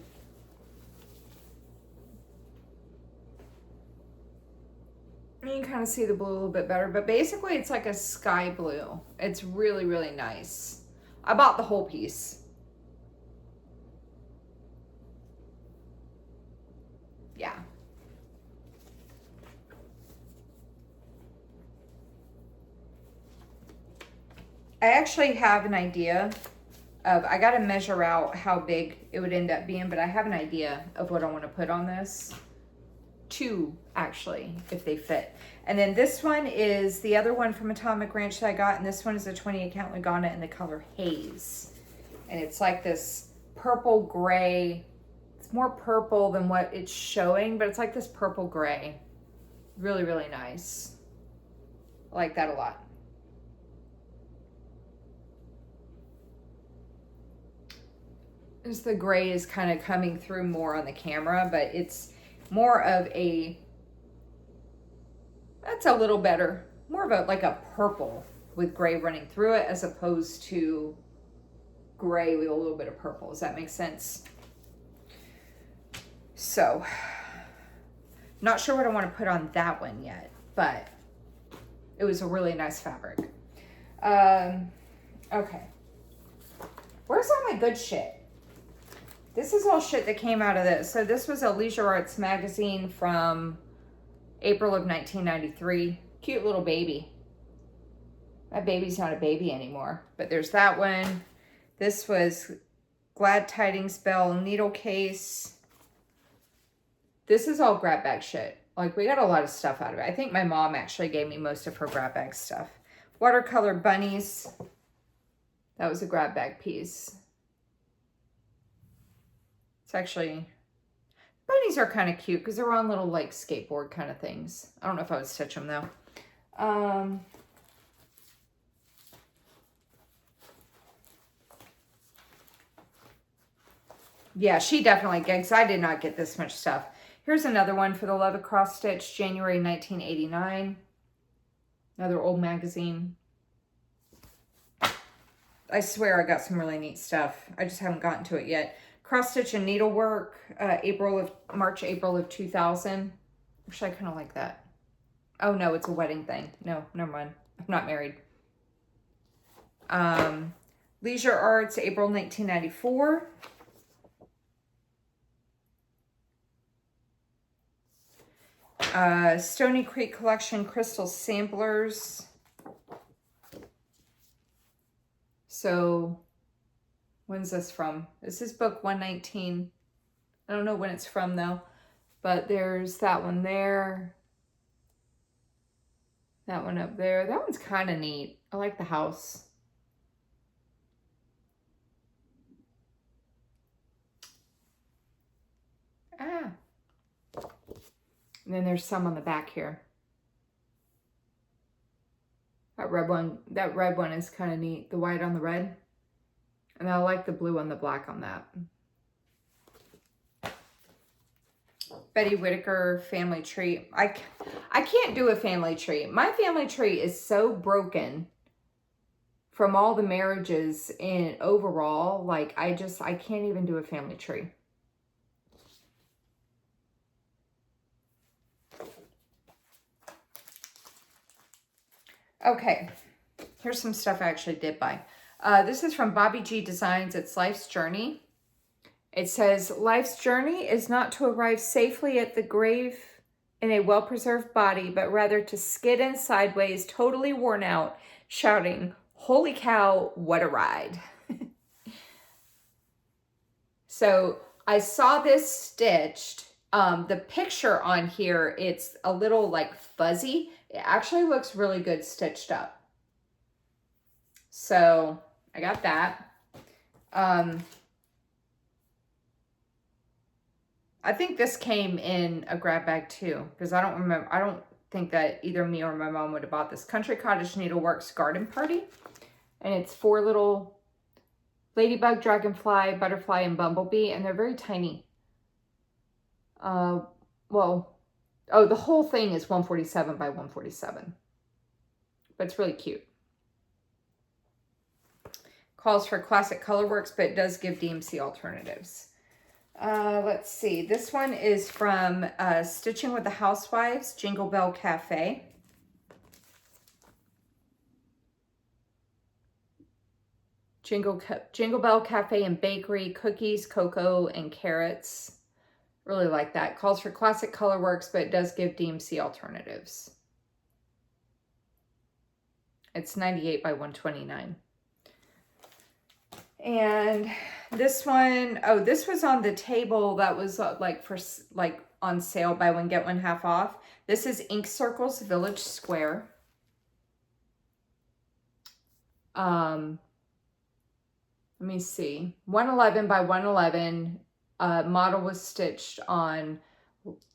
You can kind of see the blue a little bit better, but basically it's like a sky blue. It's really, really nice. I bought the whole piece. Yeah. I actually have an idea of, I got to measure out how big it would end up being, but I have an idea of what I want to put on this. Two, actually, if they fit. And then this one is the other one from Atomic Ranch that I got, and this one is a 28 count Lagana in the color Haze. And it's like this purple gray. It's more purple than what it's showing, but it's like this purple gray. Really, really nice. I like that a lot. As the gray is kind of coming through more on the camera, but it's more of a, that's a little better, more of a like a purple with gray running through it as opposed to gray with a little bit of purple. Does that make sense? So, not sure what I want to put on that one yet, but it was a really nice fabric. Okay. Where's all my good shit? This is all shit that came out of this. So this was a Leisure Arts magazine from April of 1993. Cute little baby. That baby's not a baby anymore. But there's that one. This was Glad Tidings Bell needle case. This is all grab bag shit. Like, we got a lot of stuff out of it. I think my mom actually gave me most of her grab bag stuff. Watercolor bunnies. That was a grab bag piece. It's actually, bunnies are kind of cute because they're on little like skateboard kind of things. I don't know if I would stitch them though. Yeah, she definitely gigs. I did not get this much stuff. Here's another one for the Love of Cross Stitch, January 1989. Another old magazine. I swear I got some really neat stuff. I just haven't gotten to it yet. Cross Stitch and Needlework, March, April of 2000. Actually, I kind of like that. Oh no, it's a wedding thing. No, never mind. I'm not married. Leisure Arts, April 1994. Stony Creek Collection Crystal Samplers. So, when's this from? This is book 119. I don't know when it's from though, but there's that one there. That one up there. That one's kind of neat. I like the house. Ah. And then there's some on the back here. That red one is kind of neat. The white on the red. And I like the blue on the black on that. Betty Whitaker family tree. I can't do a family tree. My family tree is so broken from all the marriages and overall. Like, I can't even do a family tree. Okay, here's some stuff I actually did buy. This is from Bobby G Designs. It's Life's Journey. It says, life's journey is not to arrive safely at the grave in a well-preserved body, but rather to skid in sideways, totally worn out, shouting, holy cow, what a ride. So I saw this stitched. The picture on here, it's a little like fuzzy. It actually looks really good stitched up. So I got that. I think this came in a grab bag too, because I don't think that either me or my mom would have bought this. Country Cottage Needleworks Garden Party. And it's 4 little ladybug, dragonfly, butterfly, and bumblebee, and they're very tiny. The whole thing is 147 by 147. But it's really cute. Calls for classic colorworks, but it does give DMC alternatives. Let's see. This one is from Stitching with the Housewives, Jingle Bell Cafe. Jingle Bell Cafe and Bakery, cookies, cocoa, and carrots. Really like that. Calls for classic color works, but it does give DMC alternatives. It's 98 by 129. And this one, oh, this was on the table that was like on sale, buy one, get one half off. This is Ink Circles Village Square. Let me see. 111 by 111. Model was stitched on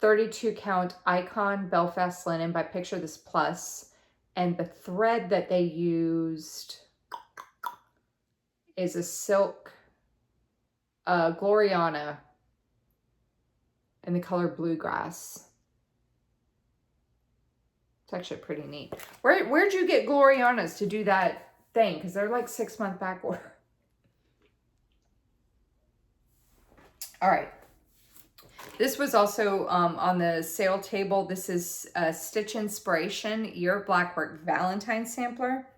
32 count Icon Belfast linen by Picture This Plus. And the thread that they used is a silk Gloriana in the color Bluegrass. It's actually pretty neat. Where'd you get Glorianas to do that thing? Because they're like 6-month back order. All right. This was also on the sale table. This is Stitch Inspiration Year of Blackwork Valentine Sampler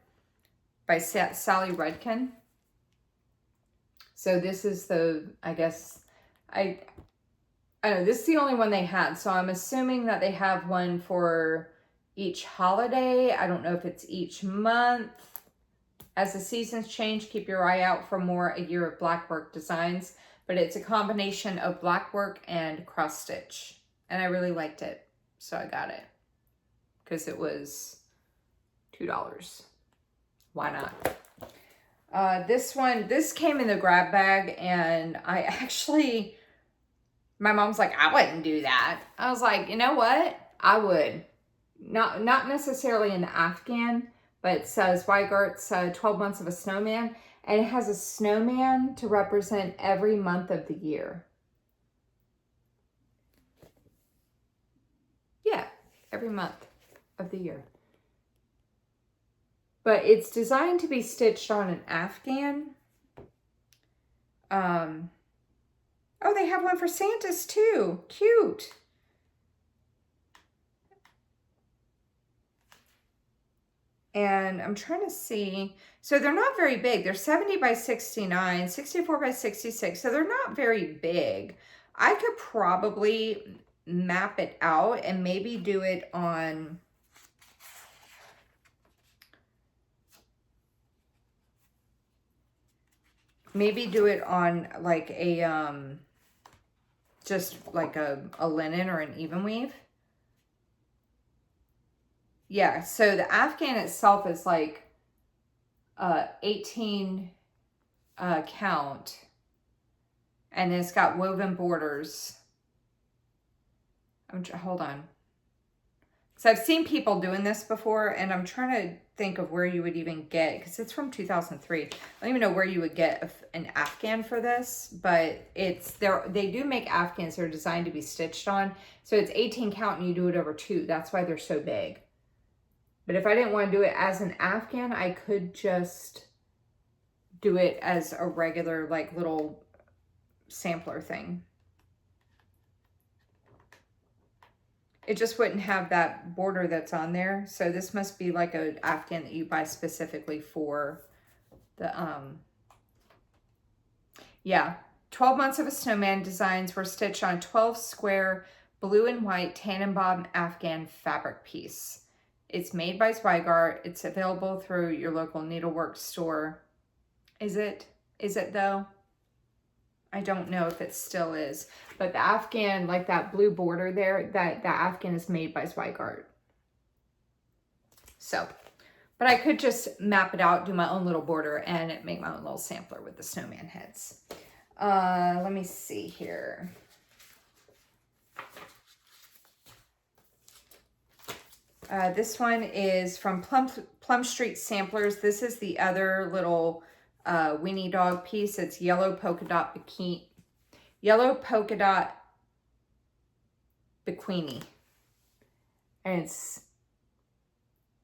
by Sally Redkin. So this is the, I guess, I don't know, this is the only one they had. So I'm assuming that they have one for each holiday. I don't know if it's each month. As the seasons change, keep your eye out for more A Year of Blackwork designs. But it's a combination of blackwork and cross stitch. And I really liked it. So I got it. Because it was $2. Why not? This came in the grab bag. And I actually, my mom's like, I wouldn't do that. I was like, you know what? I would. Not necessarily an Afghan. But it says Weigart's 12 Months of a Snowman. And it has a snowman to represent every month of the year. Yeah, every month of the year. But it's designed to be stitched on an Afghan. Oh, they have one for Santa's too. Cute. And I'm trying to see, so they're not very big. They're 70 by 69, 64 by 66. So they're not very big. I could probably map it out and maybe do it on, like a, just like a linen or an even weave. Yeah, so the Afghan itself is like 18 count. And it's got woven borders. Hold on. So I've seen people doing this before, and I'm trying to think of where you would even get, because it's from 2003. I don't even know where you would get an Afghan for this, but they do make Afghans that are designed to be stitched on. So it's 18 count and you do it over 2. That's why they're so big. But if I didn't want to do it as an Afghan, I could just do it as a regular, like, little sampler thing. It just wouldn't have that border that's on there. So this must be like an Afghan that you buy specifically for the, yeah. 12 Months of a Snowman designs were stitched on 12 square blue and white Tannenbaum Afghan fabric piece. It's made by Zweigart. It's available through your local needlework store. Is it though? I don't know if it still is. But the Afghan, like that blue border there, that Afghan is made by Zweigart. So, but I could just map it out, do my own little border, and make my own little sampler with the snowman heads. Let me see here. This one is from Plum Street Samplers. This is the other little weenie dog piece. It's yellow polka dot bikini. And it's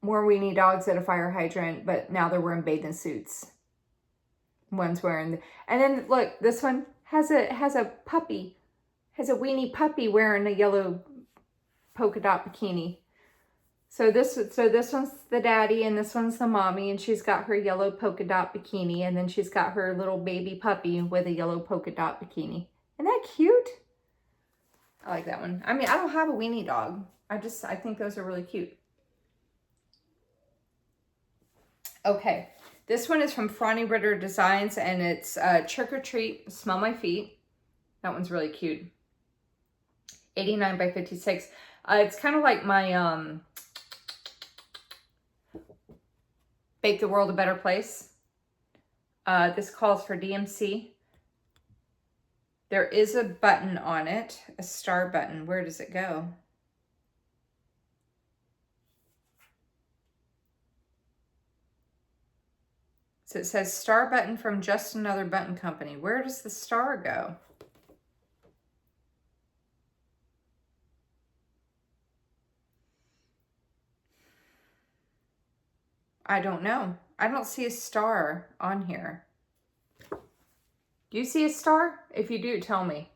more weenie dogs at a fire hydrant, but now they're wearing bathing suits. One's wearing, and then look, this one has a puppy, has a weenie puppy wearing a yellow polka dot bikini. So this one's the daddy and this one's the mommy, and she's got her yellow polka dot bikini, and then she's got her little baby puppy with a yellow polka dot bikini. Isn't that cute? I like that one. I mean, I don't have a weenie dog. I think those are really cute. Okay, this one is from Franny Ritter Designs, and it's Trick or Treat, Smell My Feet. That one's really cute. 89 by 56. It's kind of like my Bake the World a Better Place. This calls for DMC. There is a button on it, a star button. Where does it go? So it says star button from Just Another Button Company. Where does the star go? I don't know. I don't see a star on here. Do you see a star? If you do, tell me.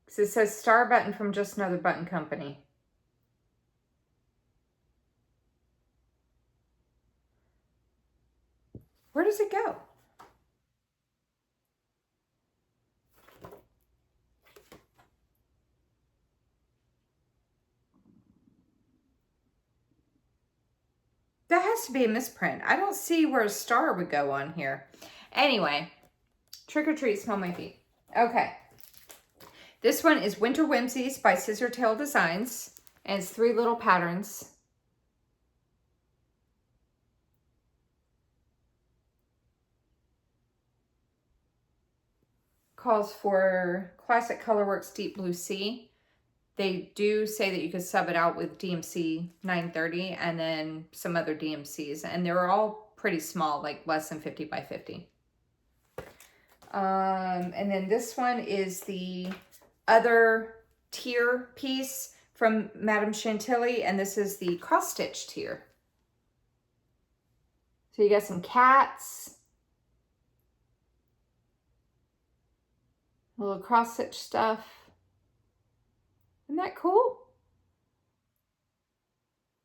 Because it says star button from Just Another Button Company. Where does it go? That has to be a misprint. I don't see where a star would go on here. Anyway, Trick or Treat, Smell My Feet. Okay. This one is Winter Whimsies by Scissortail Designs. And it's 3 little patterns. Calls for Classic Colorworks Deep Blue Sea. They do say that you could sub it out with DMC 930 and then some other DMCs. And they're all pretty small, like less than 50 by 50. And then this one is the other tier piece from Madame Chantelle. And this is the cross-stitch tier. So you got some cats. A little cross-stitch stuff. Isn't that cool?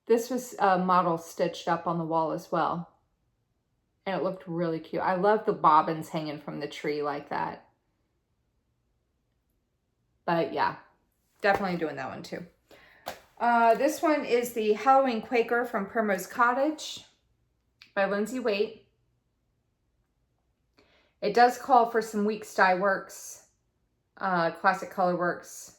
This was a model stitched up on the wall as well. And it looked really cute. I love the bobbins hanging from the tree like that. But yeah, definitely doing that one too. This one is the Halloween Quaker from Primrose Cottage by Lindsay Waite. It does call for some Weeks Dye Works, Classic Colorworks.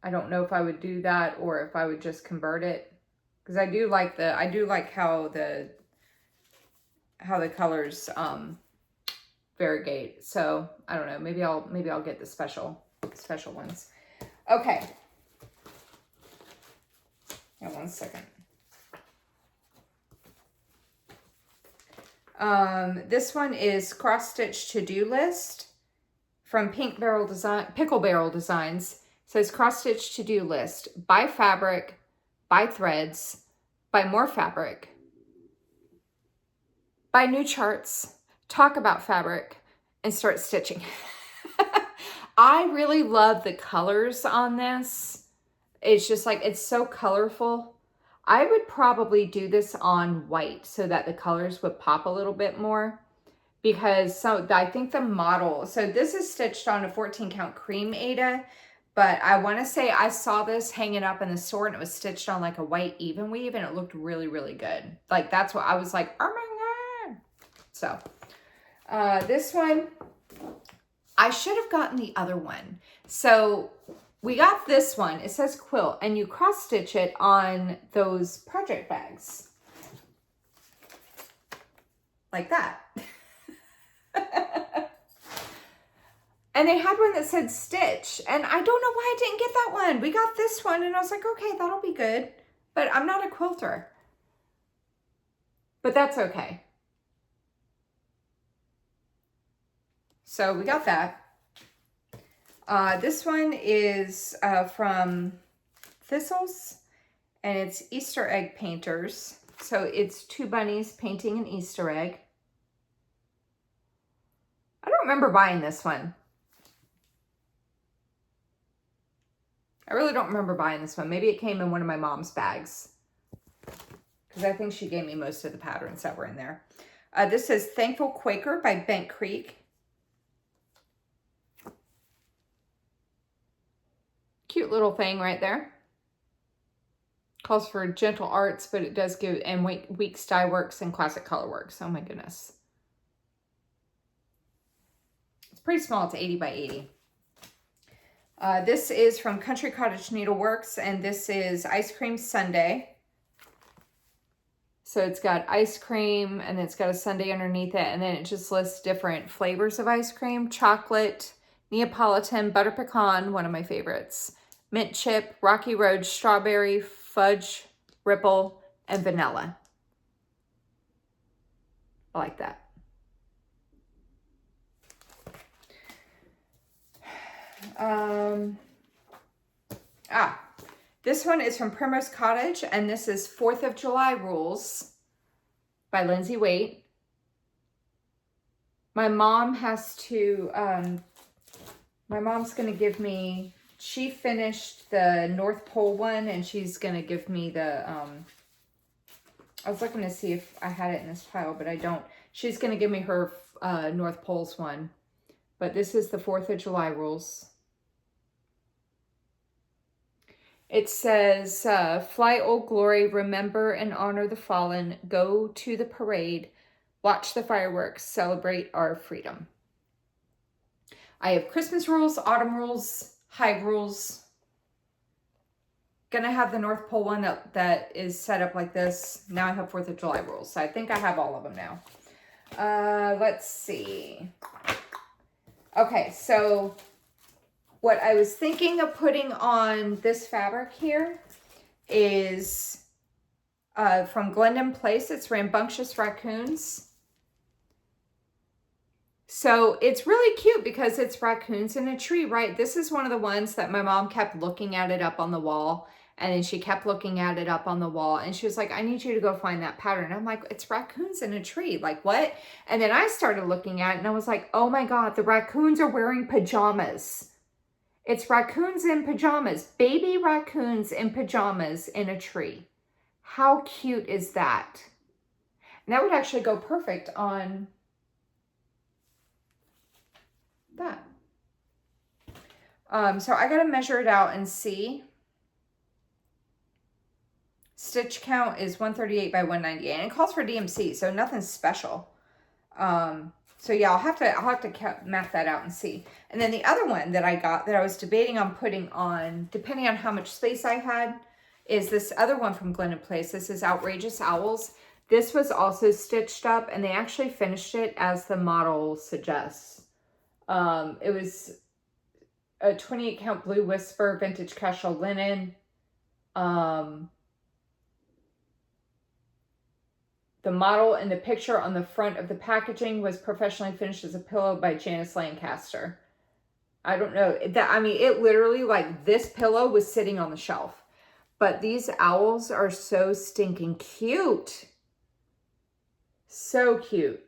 I don't know if I would do that or if I would just convert it, because I do like how the colors variegate. So I don't know. Maybe I'll get the special ones. Okay. Now 1 second. This one is Cross Stitch To-Do List from Pickle Barrel Designs. It says Cross Stitch To-Do List. Buy fabric, buy threads, buy more fabric, buy new charts, talk about fabric, and start stitching. I really love the colors on this. It's just like, it's so colorful. I would probably do this on white so that the colors would pop a little bit more, because I think the model, so this is stitched on a 14 count cream Aida, but I want to say I saw this hanging up in the store and it was stitched on like a white even weave and it looked really, really good. Like that's what I was like, oh my God. So this one, I should have gotten the other one. So we got this one. It says quilt and you cross stitch it on those project bags. Like that. And they had one that said stitch. And I don't know why I didn't get that one. We got this one and I was like, okay, that'll be good. But I'm not a quilter. But that's okay. So we got that. This one is from Thistles. And it's Easter egg painters. So it's 2 bunnies painting an Easter egg. I don't remember buying this one. I really don't remember buying this one. Maybe it came in one of my mom's bags, because I think she gave me most of the patterns that were in there. This is Thankful Quaker by Bent Creek. Cute little thing right there. Calls for gentle arts, but it does give, and weak dye works and classic color works. Oh my goodness. It's pretty small. It's 80 by 80. This is from Country Cottage Needleworks, and this is Ice Cream Sundae. So it's got ice cream, and then it's got a sundae underneath it, and then it just lists different flavors of ice cream: chocolate, Neapolitan, butter pecan, one of my favorites, mint chip, rocky road, strawberry, fudge, ripple, and vanilla. I like that. This one is from Primrose Cottage, and this is 4th of July Rules by Lindsay Waite. My mom has to, my mom's going to give me, she finished the North Pole one, and she's going to give me the, I was looking to see if I had it in this pile, but I don't. She's going to give me her North Poles one, but this is the 4th of July Rules. It says, fly Old Glory, remember and honor the fallen, go to the parade, watch the fireworks, celebrate our freedom. I have Christmas rules, autumn rules, high rules. Gonna have the North Pole one that is set up like this. Now I have 4th of July rules. So I think I have all of them now. Let's see. Okay, so what I was thinking of putting on this fabric here is from Glendon Place. It's Rambunctious Raccoons. So it's really cute because it's raccoons in a tree, right? This is one of the ones that my mom kept looking at it up on the wall. And then she kept looking at it up on the wall. And she was like, I need you to go find that pattern. And I'm like, it's raccoons in a tree. Like, what? And then I started looking at it and I was like, oh my God, the raccoons are wearing pajamas. It's raccoons in pajamas. Baby raccoons in pajamas in a tree. How cute is that? And that would actually go perfect on that. So I got to measure it out and see. Stitch count is 138 by 198, and it calls for DMC, so nothing special. So yeah, I'll have to map that out and see. And then the other one that I got that I was debating on putting on, depending on how much space I had, is this other one from Glendon Place. This is Outrageous Owls. This was also stitched up, and they actually finished it as the model suggests. It was a 28 count blue whisper, vintage casual linen. The model in the picture on the front of the packaging was professionally finished as a pillow by Janice Lancaster. I don't know. I mean, it literally, like, this pillow was sitting on the shelf. But these owls are so stinking cute. So cute.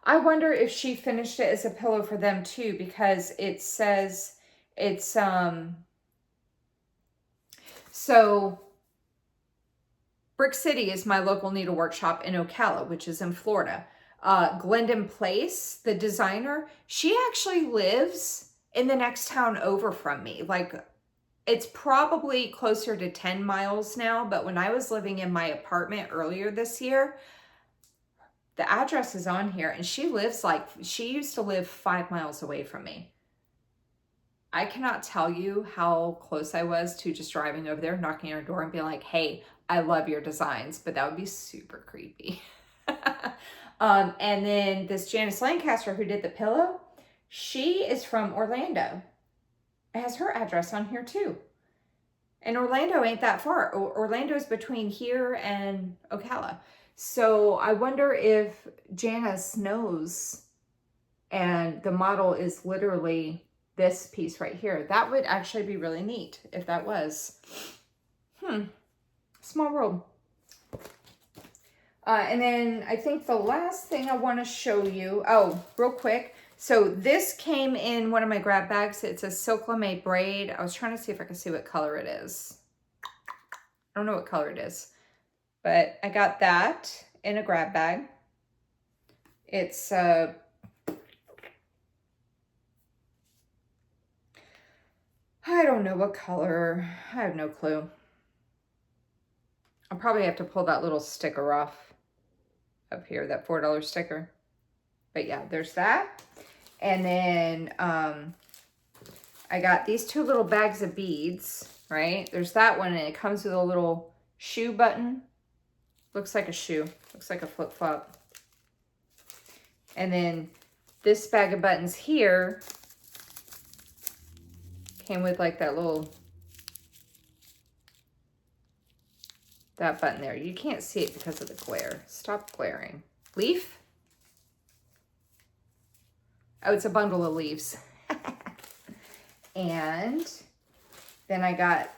I wonder if she finished it as a pillow for them too, because it says it's, so Brick City is my local needle workshop in Ocala, which is in Florida. Glendon Place, the designer, she actually lives in the next town over from me. Like, it's probably closer to 10 miles now, but when I was living in my apartment earlier this year, the address is on here, and she lives she used to live 5 miles away from me. I cannot tell you how close I was to just driving over there, knocking on her door and being like, hey, I love your designs, but that would be super creepy. And then this Janice Lancaster who did the pillow, she is from Orlando. It has her address on here too. And Orlando ain't that far. Orlando is between here and Ocala. So I wonder if Janice knows and the model is literally this piece right here. That would actually be really neat if that was. Small world. And then I think the last thing I want to show you, oh, real quick. So this came in one of my grab bags. It's a silk lame braid. I was trying to see if I could see what color it is. I don't know what color it is, but I got that in a grab bag. It's I don't know what color. I have no clue. I'll probably have to pull that little sticker off up here, that $4 sticker. But yeah, there's that. And then I got these 2 little bags of beads, right? There's that one, and it comes with a little shoe button. Looks like a shoe. Looks like a flip-flop. And then this bag of buttons here came with like that little, that button there. You can't see it because of the glare. Stop glaring. Leaf? Oh, it's a bundle of leaves. And then I got,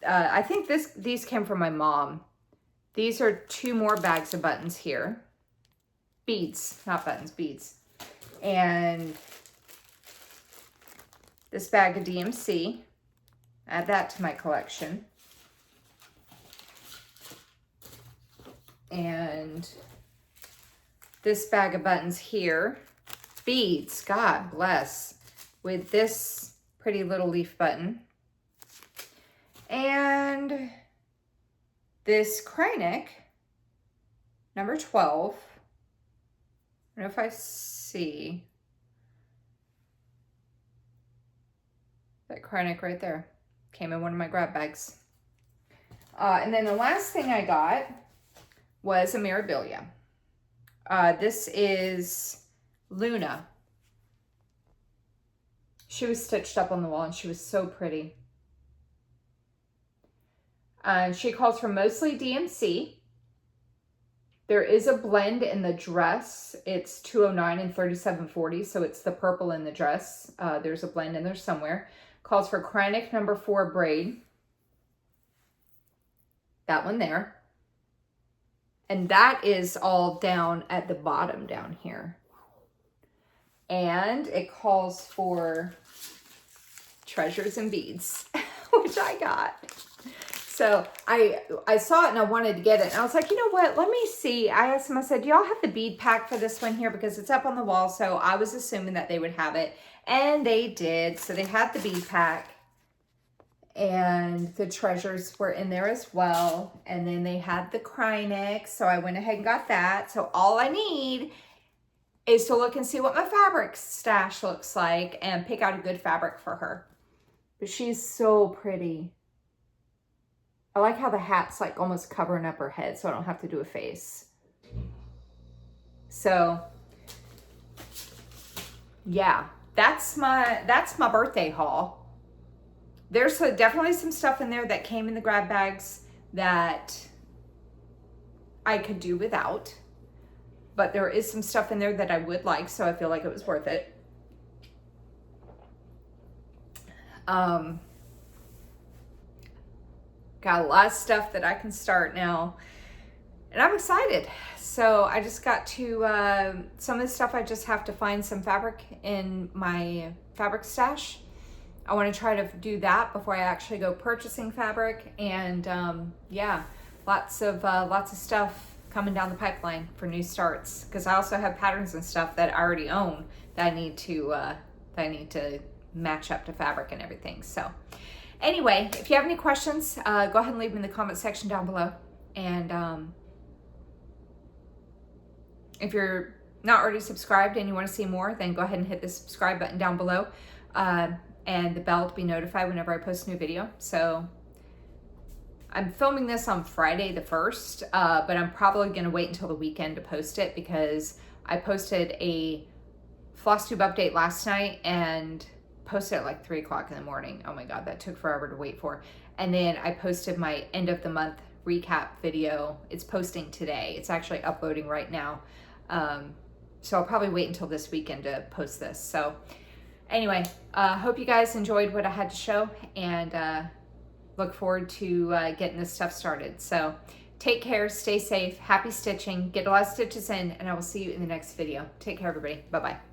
I think these came from my mom. These are 2 more bags of buttons here. Beads, not buttons, beads. And this bag of DMC. Add that to my collection. And this bag of buttons here. Beads, God bless, with this pretty little leaf button. And this Kreinik, number 12. I don't know if I see that Kreinik right there. Came in one of my grab bags. And then the last thing I got was a memorabilia. This is Luna. She was stitched up on the wall and she was so pretty. She calls for mostly DMC. There is a blend in the dress. It's 209 and 3740, so it's the purple in the dress. There's a blend in there somewhere. Calls for Kreinik number 4 braid. That one there. And that is all down at the bottom down here. And it calls for treasures and beads, which I got. So I saw it and I wanted to get it. And I was like, you know what? Let me see. I asked them, I said, do y'all have the bead pack for this one here? Because it's up on the wall. So I was assuming that they would have it. And they did. So they had the bead pack. And the treasures were in there as well. And then they had the Kreinik. So I went ahead and got that. So all I need is to look and see what my fabric stash looks like and pick out a good fabric for her. But she's so pretty. I like how the hat's like almost covering up her head so I don't have to do a face. So yeah, that's my birthday haul. There's definitely some stuff in there that came in the grab bags that I could do without. But there is some stuff in there that I would like, so I feel like it was worth it. Got a lot of stuff that I can start now. And I'm excited. So I just got to, some of the stuff I just have to find some fabric in my fabric stash. I want to try to do that before I actually go purchasing fabric. And yeah, lots of stuff coming down the pipeline for new starts. Because I also have patterns and stuff that I already own that I need to match up to fabric and everything. So anyway, if you have any questions, go ahead and leave them in the comment section down below. And if you're not already subscribed and you want to see more, then go ahead and hit the subscribe button down below and the bell to be notified whenever I post a new video. So I'm filming this on Friday the 1st, but I'm probably going to wait until the weekend to post it because I posted a floss tube update last night and posted at like 3 o'clock in the morning. Oh my God, that took forever to wait for. And then I posted my end of the month recap video. It's posting today. It's actually uploading right now. So I'll probably wait until this weekend to post this. So anyway, hope you guys enjoyed what I had to show and look forward to getting this stuff started. So take care, stay safe, happy stitching, get a lot of stitches in, and I will see you in the next video. Take care, everybody. Bye-bye.